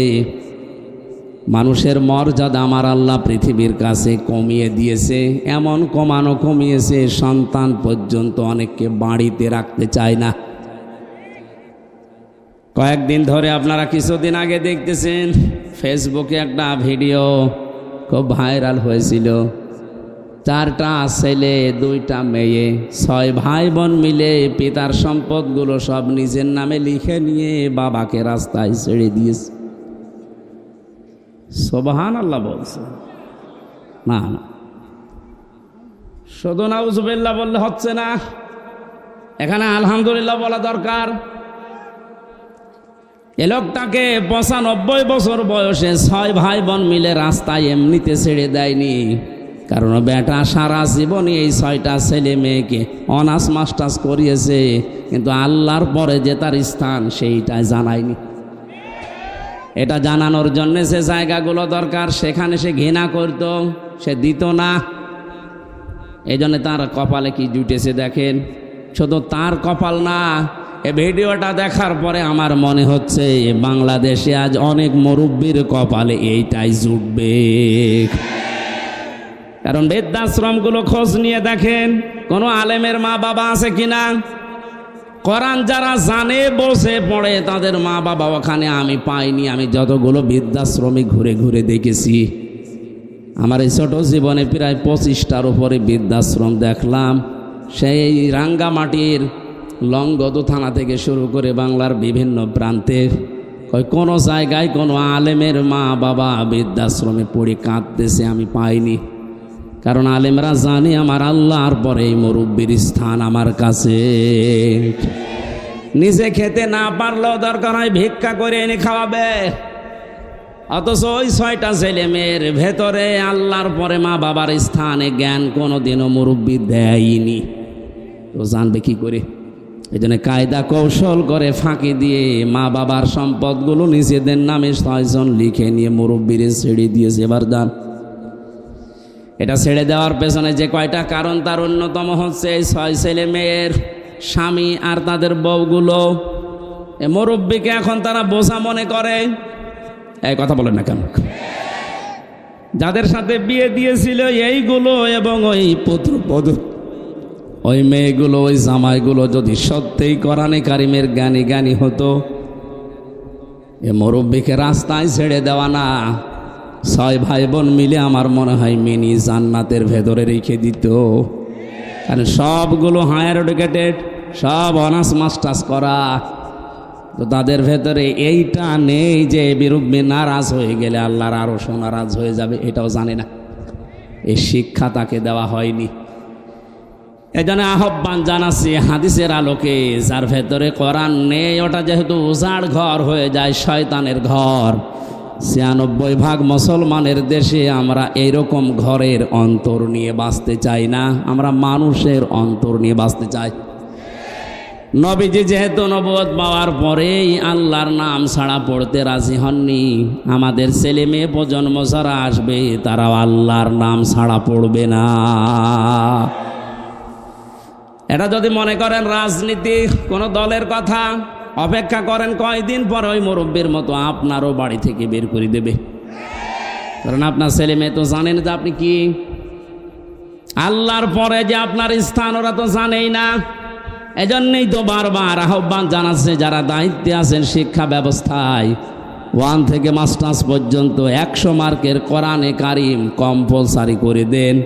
মানুষের মর্যাদা আমার আল্লাহ পৃথিবীর কাছে কমিয়ে দিয়েছে। এমন কমিয়েছে সন্তান পর্যন্ত অনেককে বাড়িতে রাখতে চায় না। কয়েকদিন ধরে আপনারা কিছুদিন আগে দেখতেছেন ফেসবুকে একটা ভিডিও খুব ভাইরাল হয়েছিল। 4টা ছেলে 2টা মেয়ে, 6 ভাই বোন মিলে পিতার সম্পদগুলো সব নিজের নামে লিখে নিয়ে বাবাকে রাস্তায় ছেড়ে দিয়েছে। সুবহানাল্লাহ বলছে না, শুধু নাউজুবিল্লাহ বললে হচ্ছে না, এখানে আলহামদুলিল্লাহ বলা দরকার। এ লোকটাকে 95 বছর বয়সে 6 ভাই বোন মিলে রাস্তায় এমনিতে ছেড়ে দেয়নি, কারণ বেটা সারা জীবনই এই 6টা ছেলে মেয়েকে অনার্স মাস্টার্স করিয়েছে, কিন্তু আল্লাহর পরে যে তার স্থান সেইটাই জানায়নি। এটা জানানোর জন্য সে জায়গাগুলো দরকার, সেখানে সে ঘৃণা করত, সে দিত না। এই জন্য তার কপালে কি জুটেছে দেখেন। শুধু তার কপাল না, এই ভিডিওটা দেখার পরে আমার মনে হচ্ছে বাংলাদেশে আজ অনেক মুরব্বীর কপালে এইটাই জুটবে। কারণ বৃদ্ধাশ্রমগুলো খোঁজ নিয়ে দেখেন কোনো আলেমের মা বাবা আছে কিনা। কোরআন যারা জানে বসে পড়ে তাদের মা বাবা ওখানে আমি পাইনি। আমি যতগুলো বৃদ্ধাশ্রমে ঘুরে ঘুরে দেখেছি, আমার এই ছোট জীবনে প্রায় 25টার উপরে বৃদ্ধাশ্রম দেখলাম। সেই রাঙ্গামাটির লংগদু থানা থেকে শুরু করে বাংলার বিভিন্ন প্রান্তে কোনো জায়গায় কোনো আলেমের মা বাবা বৃদ্ধাশ্রমে পড়ে কাঁদতেছে আমি পাইনি। কারণ আলেমরা জানে আমার আল্লাহর পরে এই মুরব্বীর স্থান আমার কাছে। নিজে খেতে না পারলেও দরকার হয় ভিক্ষা করে এনে খাওয়াবে, অথচ ওই 6টা ছেলে মেয়ের ভেতরে আল্লাহর পরে মা বাবার স্থানে জ্ঞান কোনোদিনও মুরব্বী দেয়নি। তো জানবে কি করে? এই জন্য কায়দা কৌশল করে ফাঁকি দিয়ে মা বাবার সম্পদগুলো নিজেদের নামে 6 জন লিখে নিয়ে মুরব্বীরে ছেড়ে দিয়েছে। এবার দান এটা ছেড়ে দেওয়ার পেছনে যে কয়টা কারণ, তার অন্যতম হচ্ছে এই 6 ছেলে মেয়ের স্বামী আর তাদের বউগুলো। এ মুরব্বীকে এখন তারা বোঝা মনে করে। এই কথা বলেন না কেন? যাদের সাথে বিয়ে দিয়েছিল এইগুলো এবং ওই পুত্রপদ, ওই মেয়েগুলো, ওই জামাইগুলো যদি সত্যিই কোরআনে কারিমের জ্ঞানী হতো, এ মুরব্বিকে রাস্তায় ছেড়ে দেওয়া না, 6 ভাই বোন মিলে আমার মনে হয় মিনি জান্নাতের ভেতরে রেখে দিত। কারণ সবগুলো হায়ার এডুকেটেড, সব অনার্স মাস্টার্স করা, তো তাদের ভেতরে এইটা নেই যে বিরুদ্ধে নারাজ হয়ে গেলে আল্লাহর আরো নারাজ হয়ে যাবে, এটাও জানে না। এই শিক্ষা তাকে দেওয়া হয়নি। এজন্য আহ্বান জানাচ্ছি হাদিসের আলোকে, যার ভেতরে কোরআন নেই ওটা যেহেতু উজাড় ঘর হয়ে যায়, শয়তানের ঘর। 96% মুসলমানের দেশে আমরা এইরকম ঘরের অন্তর নিয়ে বাঁচতে চাই না, আমরা মানুষের অন্তর নিয়ে বাঁচতে চাই। নবীজি যেহেতু নবুয়ত পাওয়ার পরেই আল্লাহর নাম ছাড়া পড়তে রাজি হননি, আমাদের ছেলে মেয়ে প্রজন্ম যারা আসবে তারাও আল্লাহর নাম ছাড়া পড়বে না। এটা যদি মনে করেন রাজনীতি কোনো দলের কথা, অপেক্ষা করেন কয়দিন পর ওই মুরব্বীর মতো আপনারও বাড়ি থেকে বের করে দেবে। কারণ আপনার ছেলে মেয়ে তো জানেন যে আপনি কি, আল্লাহর পরে যে আপনার স্থান ওরা তো জানেই না। এজন্যই তো বারবার আহ্বান জানাচ্ছে যারা দায়িত্বে আছেন শিক্ষা ব্যবস্থায়, 1 থেকে মাস্টার্স পর্যন্ত 100 মার্কের কোরআনে কারিম কম্পালসারি করে দেন।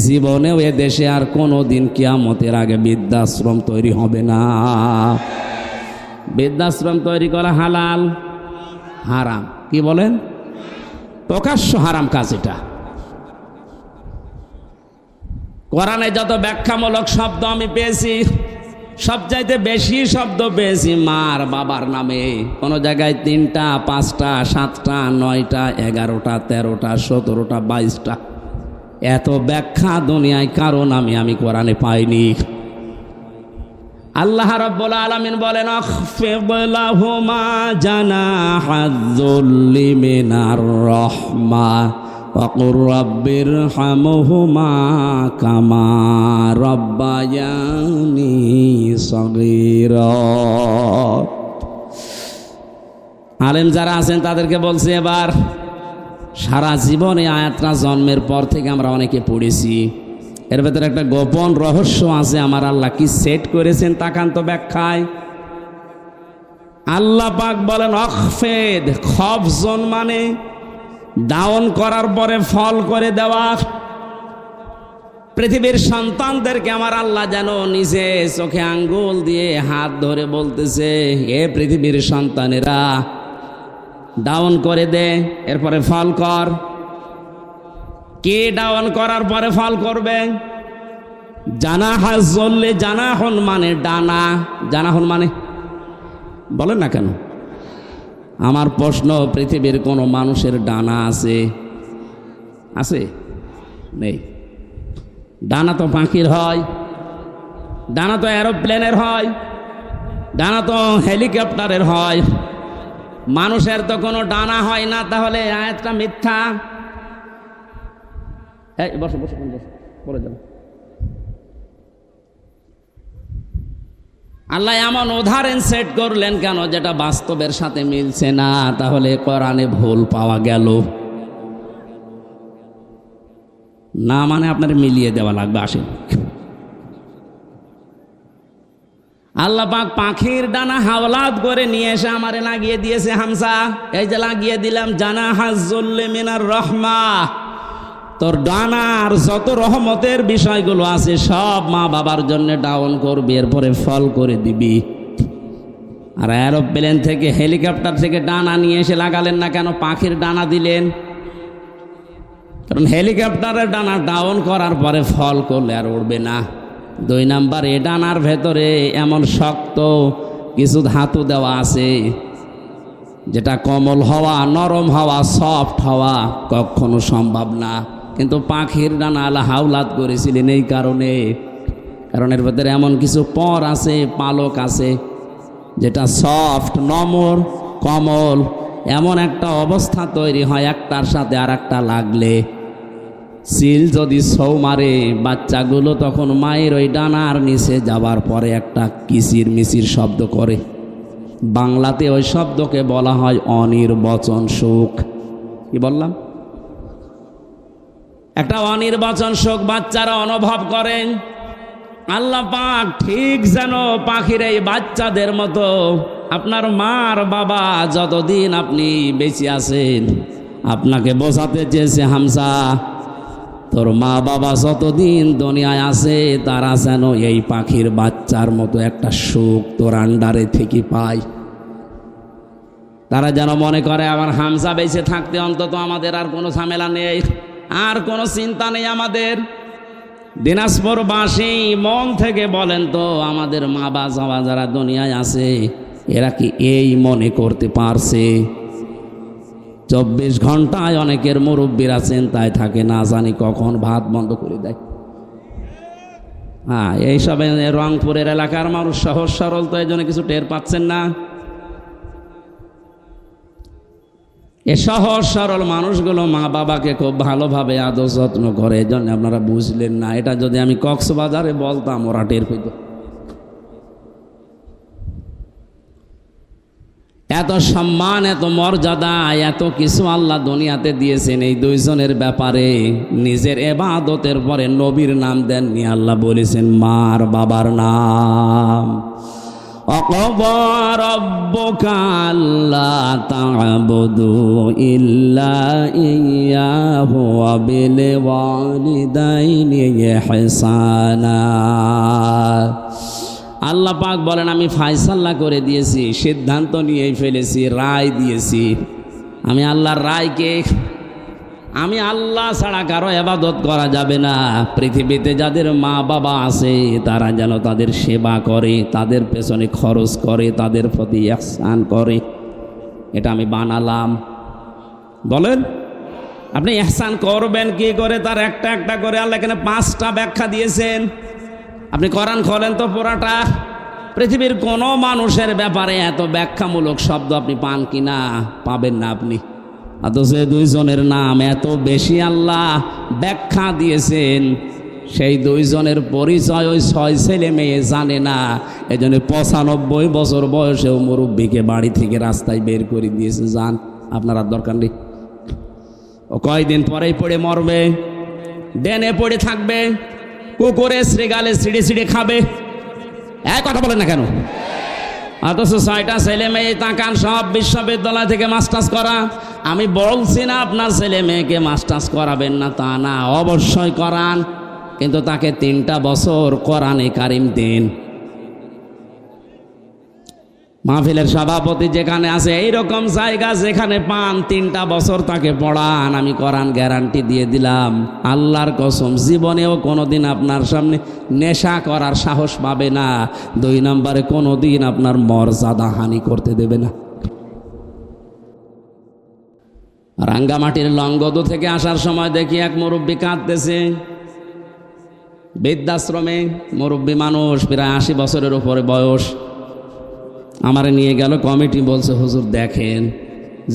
জীবনেও এ দেশে আর কোনো দিন কিয়ামতের আগে বৃদ্ধাশ্রম তৈরি হবে না। বৃদ্ধাশ্রম তৈরি করা হালাল, হারাম? কি বলেন? প্রকাশ্য হারাম কাজ এটা। কোরআনে যত ব্যাখ্যামূলক শব্দ আমি পেয়েছি, সবচাইতে বেশি শব্দ পেয়েছি মার বাবার নামে। কোনো জায়গায় 3টা, 5টা, 7টা, 9টা, 11টা, 13টা, 17টা, 22টা। এত ব্যাখ্যা দুনিয়ায় কারো নামে আমি কোরআনে পাইনি। আল্লাহ রাব্বুল আলামিন বলেন, আখফিদ লাহুমা জানাহায-যুল্লি মিনার রাহমা ওয়া কুর রাব্বিরহামহুমা কামা রাব্বায়ানি সগীরা। আলেম যারা আছেন তাদেরকে বলছি, এবার সারা জীবনে আয়াতটা জন্মের পর থেকে আমরা অনেকে পড়েছি, এর ভেতরে একটা গোপন রহস্য আছে। আমার আল্লাহ কি সেট করেছেন তাকান তো ব্যাখ্যায়। আল্লাহ পাক বলেন আখফেদ, খফজন মানে ডাউন করার পরে ফল করে দেওয়া। পৃথিবীর সন্তানদেরকে আমার আল্লাহ যেন নিজে চোখে আঙ্গুল দিয়ে হাত ধরে বলতেছে, এ পৃথিবীর সন্তানেরা ডাউন করে দে, এরপরে ফল কর। কে ডাউন করার পরে ফল করবে? জানাহায-যুল্লি, জানাহন মানে ডানা, জানাহন মানে বলেন না কেন? আমার প্রশ্ন, পৃথিবীর কোনো মানুষের ডানা আছে? আছে? নেই। ডানা তো পাখির হয়, ডানা তো এরোপ্লেনের হয়, ডানা তো হেলিকপ্টারের হয়, মানুষের তো কোনো ডানা হয় না। তাহলে আয়াতটা মিথ্যা। এই বসো বসো বসো, পরে যাবো। আল্লাহ এমন উদাহরণ সেট করলেন কেন যেটা বাস্তবের সাথে মিলছে না? তাহলে কোরআনে ভুল পাওয়া গেল না, মানে আপনার মিলিয়ে দেওয়া লাগবে। আসেন, আল্লাহ পাক পাখির ডানা হাওলাত করে নিয়ে এসে আমারে লাগিয়ে দিয়েছে হামসা। এই যে লাগিয়ে দিলাম, জানাহায-যুল্লি মিনার রাহমা, তোর ডানার যত রহমতের বিষয়গুলো আছে সব মা বাবার জন্য ডাউন করবি, এরপরে ফল করে দিবি। আর এরোপ্লেন থেকে, হেলিকপ্টার থেকে ডানা নিয়ে এসে লাগালেন না কেন? পাখির ডানা দিলেন, কারণ হেলিকপ্টারের ডানা ডাউন করার পরে ফল করলে আর উড়বে না। 2 নাম্বার, এ ডানার ভেতরে এমন শক্ত কিছু ধাতু দেওয়া আছে যেটা কোমল হওয়া, নরম হওয়া, সফট হওয়া কখনো সম্ভব না। কিন্তু পাখির ডানা আল্লাহ হাওলাত করেছিলেন এই কারণে, কারণ এর ভেতরে এমন কিছু পর আছে, পালক আছে যেটা সফট, নমর, কোমল। এমন একটা অবস্থা তৈরি হয় একটার সাথে আর একটা লাগলে, সিল যদি ছৌ মারে বাচ্চাগুলো, তখন মায়ের ওই ডানার নিচে যাবার পরে একটা কিচির মিচির শব্দ করে। বাংলাতে ওই শব্দকে বলা হয় অনির্বচন সুখ। কি বললাম? একটা অনির্বচন সুখ বাচ্চারা অনুভব করেন। আল্লাহ পাক ঠিক যেন পাখির এই বাচ্চাদের মতো আপনার মার বাবা যতদিন আপনি বেঁচে আছেন আপনাকে বোঝাতে চেয়েছে, হামজা তোর মা বাবা যতদিন দুনিয়ায় আছে তারা যেন এই পাখির বাচ্চার মতো একটা সুখ তোর আন্ডারে থেকে পায়। তারা যেন মনে করে আমার হামজা বেঁচে থাকতে অন্তত আমাদের আর কোনো ঝামেলা নেই, আর কোনো চিন্তা নেই আমাদের। দিনাজপুরবাসী মন থেকে বলেন তো, আমাদের মা বাবা যারা দুনিয়ায় আছে এরা কি এই মনে করতে পারছে? 24 ঘন্টায় অনেকের মুরব্বীরা চিন্তায় থাকে, না জানি কখন ভাত বন্ধ করে দেয়। হ্যাঁ, এইসব রংপুরের এলাকার মানুষ সহজ সরল, তো এই জন্য কিছু টের পাচ্ছেন না। এ সহজ সরল মানুষগুলো মা বাবাকে খুব ভালোভাবে আদর যত্ন করে, এই জন্য আপনারা বুঝলেন না। এটা যদি আমি কক্সবাজারে বলতাম ওরা টের পেত। এত সম্মান, এত মর্যাদা, এত কিছু আল্লাহ দুনিয়াতে দিয়েছেন। এই দুইজনের ব্যাপারে নিজের ইবাদতের পরে নবীর নাম দেননি, আল্লাহ বলেছেন মার বাবার নাম। وَقَضَى رَبُّكَ أَلَّا تَعْبُدُوا إِلَّا إِيَّاهُ وَبِالْوَالِدَيْنِ إِحْسَانًا। আল্লাহ পাক বলেন আমি ফায়সালা করে দিয়েছি, সিদ্ধান্ত নিয়েই ফেলেছি, রায় দিয়েছি। আমি আল্লাহর রায়কে, আমি আল্লাহ ছাড়া কারো ইবাদত করা যাবে না। পৃথিবীতে যাদের মা বাবা আছে তারা যেন তাদের সেবা করে, তাদের পেছনে খরচ করে, তাদের প্রতি ইহসান করে। এটা আমি বানালাম। বলেন আপনি ইহসান করবেন কি করে? তার একটা একটা করে আল্লাহ এখানে 5টা ব্যাখ্যা দিয়েছেন। আপনি কোরআন খোলেন তো পুরাটা, পৃথিবীর কোনো মানুষের ব্যাপারে এত ব্যাখ্যামূলক শব্দ আপনি পান কিনা? পাবেন না আপনি। অথচ দুইজনের নাম এত বেশি আল্লাহ ব্যাখ্যা দিয়েছেন, সেই দুইজনের পরিচয় ওই 6 ছেলে মেয়ে জানে না। এই জন্য 95 বছর বয়সেও মুরব্বীকে বাড়ি থেকে রাস্তায় বের করে দিয়েছে, যান আপনার আর দরকার নেই। ও কয়দিন পরেই পড়ে মরবে, ডেনে পড়ে থাকবে, কুকুরে শ্রীগালে ছিঁড়ে ছিঁড়ে খাবে। এক কথা বলেন না কেন? অথচ 6টা ছেলে মেয়ে তাকান, সব বিশ্ববিদ্যালয় থেকে মাস্টার্স করা। আমি বলছি না আপনার ছেলে মেয়েকে মাস্টার্স করাবেন না, তা না, অবশ্যই করান, কিন্তু তাকে 3টা বছর কোরআনে কারিম দিন। মাহফিলের সভাপতি যেখানে আছে এইরকম জায়গা যেখানে পান 3টা বছর তাকে পড়ান, আমি কোরআন গ্যারান্টি দিয়ে দিলাম, আল্লাহর কসম জীবনেও কোনোদিন আপনার সামনে নেশা করার সাহস পাবে না। 2 নম্বরে কোনোদিন আপনার মর্যাদা হানি করতে দেবে না। রাঙ্গামাটির লংগদু থেকে আসার সময় দেখি এক মুরব্বী কাঁদতেছে, বৃদ্ধাশ্রমে মুরব্বী মানুষ, প্রায় 80 বছরের উপরে বয়স। আমারে নিয়ে গেল কমিটি, বলছে হুজুর দেখেন,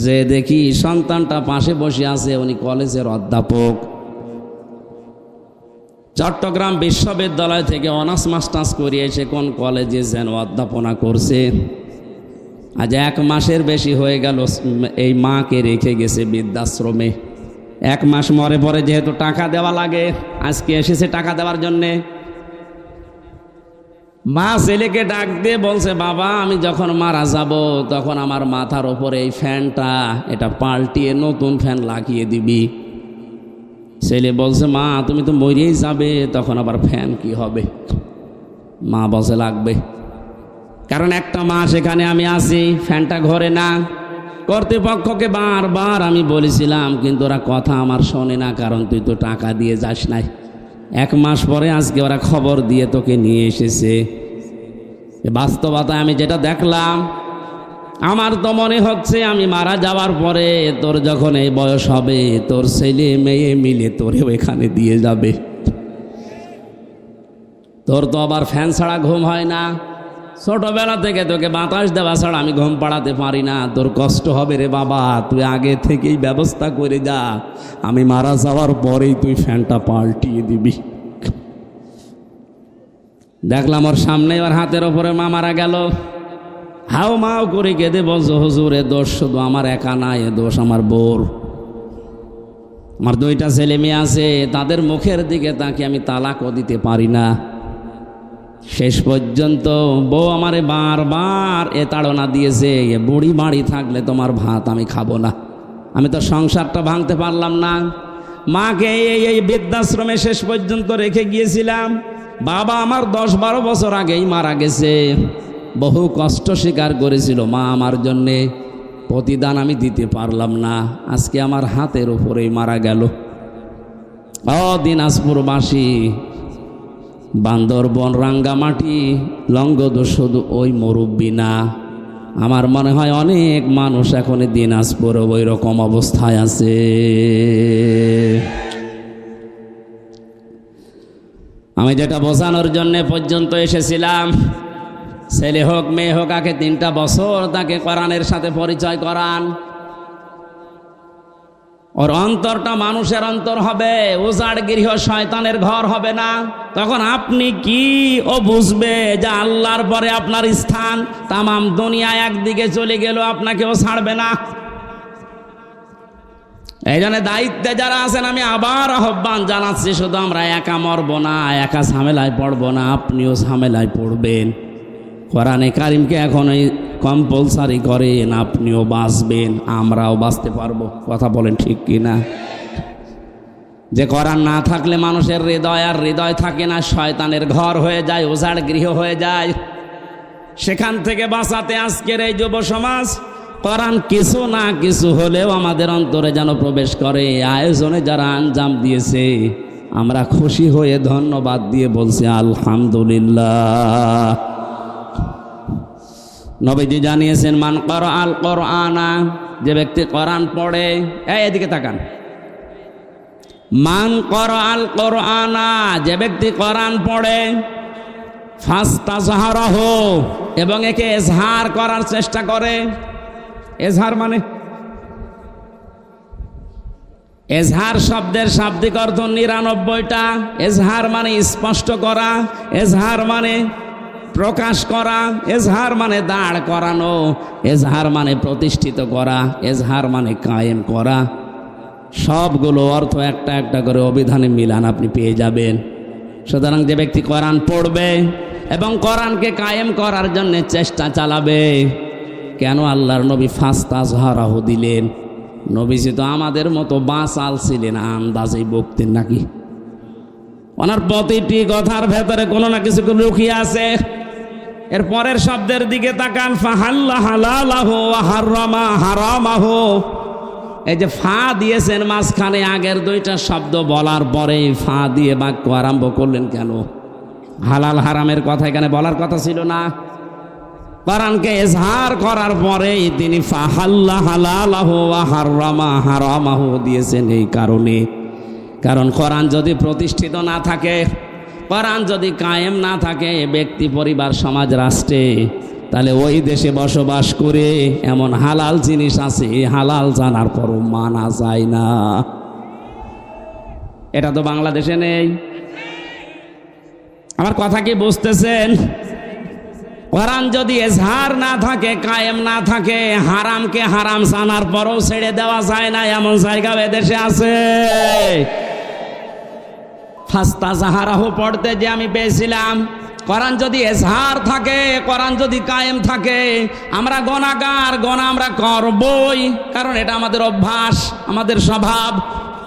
যে দেখি সন্তানটা পাশে বসে আছে, উনি কলেজের অধ্যাপক, চট্টগ্রাম বিশ্ববিদ্যালয় থেকে অনার্স মাস্টার্স করিয়ে এসে কোন কলেজে যেন অধ্যাপনা করছে। আজ 1 মাসের বেশি হয়ে গেল এই মাকে রেখে গেছে বৃদ্ধাশ্রমে। 1 মাস মরে পরে যেহেতু টাকা দেওয়া লাগে, আজকে এসেছে টাকা দেওয়ার জন্যে। মা ছেলেকে ডাক দিয়ে বলছে, বাবা আমি যখন মারা যাব তখন আমার মাথার ওপরে এই ফ্যানটা এটা পাল্টিয়ে নতুন ফ্যান লাগিয়ে দিবি। ছেলে বলছে, মা তুমি তো মরেই যাবে, তখন আবার ফ্যান কি হবে? মা বলছে লাগবে, কারণ 1টা মাস এখানে আমি আছি, ফ্যানটা ঘরে না। কর্তৃপক্ষকে বারবার আমি বলেছিলাম, কিন্তু ওরা কথা আমার শোনে না, কারণ তুই তো টাকা দিয়ে যাস নাই। 1 মাস পরে আজকে ওরা খবর দিয়ে তোকে নিয়ে এসেছে। বাস্তবতায় আমি যেটা দেখলাম, আমার তো মনে হচ্ছে আমি মারা যাওয়ার পরে তোর যখন এই বয়স হবে, তোর ছেলে মেয়ে মিলে তোরেও এখানে দিয়ে যাবে। তোর তো আবার ফ্যান ছাড়া ঘুম হয় না, ছোটবেলা থেকে তোকে বাতাস দেওয়া ছাড়া আমি ঘুম পাড়াতে পারি না। তোর কষ্ট হবে রে বাবা, তুই আগে থেকেই ব্যবস্থা করে যা, আমি মারা যাওয়ার পরেই তুই ফ্যানটা পাল্টিয়ে দিবি। দেখলাম ওর সামনে ওর হাতের ওপরে মা মারা গেল। হাও মাও করে কেঁদে বলছো, হুজুর এ দোষ শুধু আমার একা না, এ দোষ আমার বউর। আমার 2টা ছেলে মেয়ে আছে, তাদের মুখের দিকে তাকে আমি তালাকও দিতে পারি না। শেষ পর্যন্ত বউ আমারে বারবার এ তাড়না দিয়েছে, এ বুড়ি বাড়ি থাকলে তোমার ভাত আমি খাবো না। আমি তো সংসারটা ভাঙতে পারলাম না। মাকে এই বৃদ্ধাশ্রমে শেষ পর্যন্ত রেখে গিয়েছিলাম। বাবা আমার 10-12 বছর আগেই মারা গেছে। বহু কষ্ট স্বীকার করেছিল মা আমার জন্যে, প্রতিদান আমি দিতে পারলাম না। আজকে আমার হাতের উপরেই মারা গেল। দিনাজপুরবাসী, বান্দরবন, রাঙ্গামাটি, লংগদু শুধু ওই মুরব্বী না, আমার মনে হয় অনেক মানুষ এখন দিনাজপুরে ওই রকম অবস্থায় আছে। আমি যেটা বোঝানোর জন্য পর্যন্ত এসেছিলাম, ছেলে হোক মেয়ে হোক, আগে 3টা বছর তাকে কোরআনের সাথে পরিচয় করান। ওর অন্তরটা মানুষের অন্তর হবে, উজাড় গৃহ শয়তানের ঘর হবে না। তখন আপনি কি ও বুঝবে যে আল্লাহর পরে আপনার স্থান। তামাম দুনিয়া একদিকে চলে গেল, আপনাকেও ছাড়বে না। এই জন্য দায়িত্বে যারা আছেন আমি আবার আহ্বান জানাচ্ছি, শুধু আমরা একা মরব না, একা ঝামেলায় পড়ব না, আপনিও ঝামেলায় পড়বেন। কোরআনে কারিমকে এখন কম্পালসারি করেন, আপনিও বাঁচবেন, আমরাও বাঁচতে পারবো। কথা বলেন ঠিক কি না? যে কোরআন না থাকলে মানুষের হৃদয় আর হৃদয় থাকে না, শয়তানের ঘর হয়ে যায়, উজাড় গৃহ হয়ে যায়। সেখান থেকে বাঁচাতে আজকের এই যুব সমাজ কোরআন কিছু না কিছু হলেও আমাদের অন্তরে যেন প্রবেশ করে। আয়োজনে যারা আঞ্জাম দিয়েছে আমরা খুশি হয়ে ধন্যবাদ দিয়ে বলছি আলহামদুলিল্লাহ। নবীজি জানিয়েছেন, মান ক্বারাআল কোরআনা, যে ব্যক্তি কোরআন পড়ে, এদিকে তাকান, মান ক্বারাআল কোরআনা, যে ব্যক্তি কোরআন পড়ে, ফাস্তাজহারাহু, এবং একে এজহার করার চেষ্টা করে। এজহার মানে, এজহার শব্দের শাব্দিক অর্থ 99টা। এজহার মানে স্পষ্ট করা, এজহার মানে প্রকাশ করা, এজহার মানে দাঁড় করানো, এজহার মানে প্রতিষ্ঠিত করা, এজহার মানে কায়েম করা। সবগুলো অর্থ একটা একটা করে অভিধানে মিলান আপনি পেয়ে যাবেন। সুতরাং যে ব্যক্তি কোরআন পড়বে এবং কোরআনকে কায়েম করার জন্য চেষ্টা চালাবে, কেন আল্লাহর নবী ফাস্তাজহারাহু দিলেন? নবীজি তো আমাদের মতো বাঁচাল ছিলেন, আন্দাজেই বকতেন নাকি? ওনার প্রতিটি কথার ভেতরে কোনো না কিছু লুকিয়ে আছে। এর পরের শব্দের দিকে তাকান, ফাহাল্লা হালালাহু ওয়া হারামা হারামাহু। এই যে ফা দিয়েছেন মাঝখানে, আগের 2টা শব্দ বলার পরে ফা দিয়ে বাক্য আরম্ভ করলেন কেন? হালাল হারামের কথা এখানে বলার কথা ছিল না। কোরআনকে এজহার করার পরেই তিনি ফাহাল্লা হালালাহু ওয়া হারামা হারামাহু দিয়েছেন এই কারণে। কারণ কোরআন যদি প্রতিষ্ঠিত না থাকে, কোরআন যদি কায়েম না থাকে ব্যক্তি, পরিবার, সমাজ, রাষ্ট্রে, তাহলে ওই দেশে বসবাস করে এমন হালাল জিনিস আছে, হালাল জানার পরও মানা যায় না। এটা তো বাংলাদেশে নেই। আমার কথা কি বুঝতেছেন? কোরআন যদি এজহার না থাকে, কায়েম না থাকে, হারামকে হারাম জানার পরও ছেড়ে দেওয়া যায় না, এমন জায়গা এদেশে আছে। ফাস্তাজহারাহু পড়তে যে আমি পেয়েছিলাম, কোরআন যদি এজহার থাকে, কোরআন যদি কায়েম থাকে, আমরা গুনাহগার, গুনাহ আমরা করবই, কারণ এটা আমাদের অভ্যাস, আমাদের স্বভাব।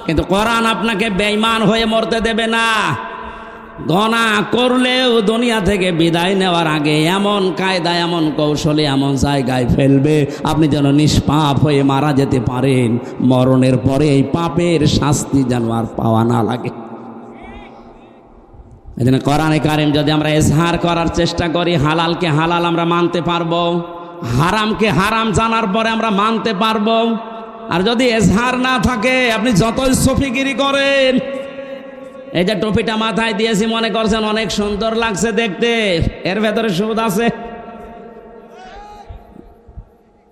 কিন্তু কোরআন আপনাকে বেঈমান হয়ে মরতে দেবে না। গুনাহ করলেও দুনিয়া থেকে বিদায় নেওয়ার আগে এমন কায়দা, এমন কৌশলে, এমন জায়গায় ফেলবে আপনি যেন নিষ্পাপ হয়ে মারা যেতে পারেন। মরণের পরে এই পাপের শাস্তি যেন আর পাওয়া না লাগে। এই জন্য কোরআনে কারিম যদি আমরা এজহার করার চেষ্টা করি, হালালকে হালাল আমরা মানতে পারবো, হারামকে হারাম জানার পরে আমরা মানতে পারবো। আর যদি এজহার না থাকে, আপনি যতই সফিগিরি করেন, এই যে টুপিটা মাথায় দিয়েছি মনে করছেন অনেক সুন্দর লাগছে দেখতে, এর ভেতরে সুদ আছে।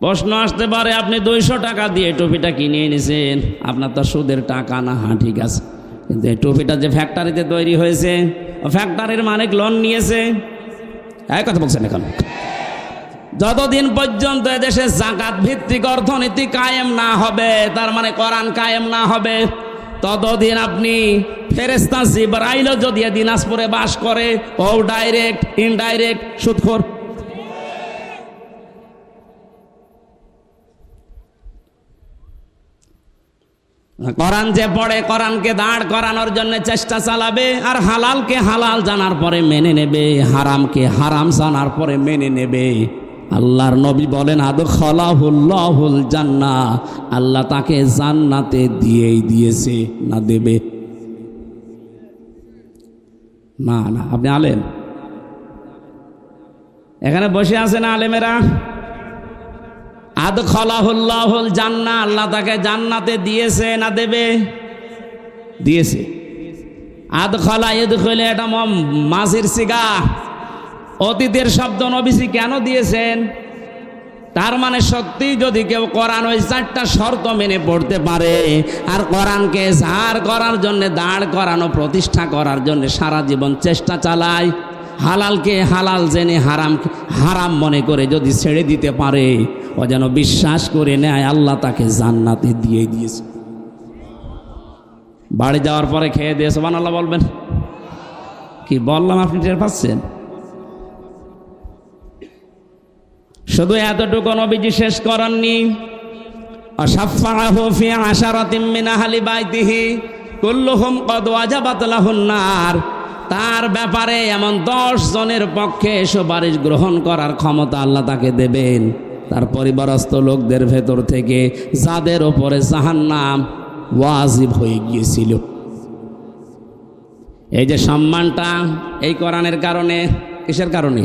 প্রশ্ন আসতে পারে, আপনি 200 টাকা দিয়ে টুপিটা কিনে এনেছেন, আপনার তো সুদের টাকা না। হ্যাঁ ঠিক আছে, কিন্তু এই টুপিটা যে ফ্যাক্টরিতে তৈরি হয়েছে, ফ্যাক্টরির মালিক লোন নিয়েছে। এক কথা বলছেন এখন, যতদিন পর্যন্ত এদেশে জাকাত ভিত্তিক অর্থনীতি কায়েম না হবে, তার মানে কোরআন কায়েম না হবে, ততদিন আপনি ফেরেশতা জিবরাইলও যদি দিনাজপুরে বাস করে, ও ডাইরেক্ট ইনডাইরেক্ট সুদখোর। কোরআন যে পড়ে কোরআনকে দাঁড় করানোর জন্য চেষ্টা চালাবে, আর হালালকে হালাল জানার পরে মেনে নেবে, হারামকে হারাম জানার পরে মেনে নেবে। আল্লাহর নবী বলেন আদখালাহুল্লাহুল জান্নাহ, আল্লাহ তাকে জান্নাতে দিয়েই দিয়েছে, না দেবে না। না আপনি আলেম, এখানে বসে আছেন আলেমেরা, আদখালাহুল্লাহুল জান্নাহ, আল্লাহ তাকে জান্নাতে দিয়েছে না দেবে? দিয়েছে। আদখালা ইদখিল এটা মাজির সিগা, অতীতের শব্দ। নবীজি কেন দিয়েছেন? তার মানে সত্যি যদি কেউ কোরআন ওই 4টা শর্ত মেনে পড়তে পারে, আর কোরআনকে ঝাড় করার জন্য, দাঁড় করানো, প্রতিষ্ঠা করার জন্য সারা জীবন চেষ্টা চালায়, হালালকে হালাল জেনে হারামকে হারাম মনে করে যদি ছেড়ে দিতে পারে, ও যেন বিশ্বাস করে নেয় আল্লাহ তাকে জান্নাতে দিয়ে দিয়েছে। বাড়ি যাওয়ার পরে খেয়ে দিয়ে সুবহানাল্লাহ বলবেন। কি বললাম আপনি টের পাচ্ছেন? শুধু এতটুকু নবীজি শেষ করেননি, আশাফাহু ফি আশারাতিন মিন আহলি বাইতিহি কুল্লুহুম ক্বাদ ওয়াজাবাত লাহুন নার, তার ব্যাপারে এমন 10 জনের পক্ষে সুপারিশ গ্রহণ করার ক্ষমতা আল্লাহ তাকে দেবেন, তার পরিবারস্থ লোকদের ভেতর থেকে যাদের ওপরে জাহান্নাম ওয়াজিব হয়ে গিয়েছিল। এই যে সম্মানটা এই কোরআনের কারণে, কিসের কারণে?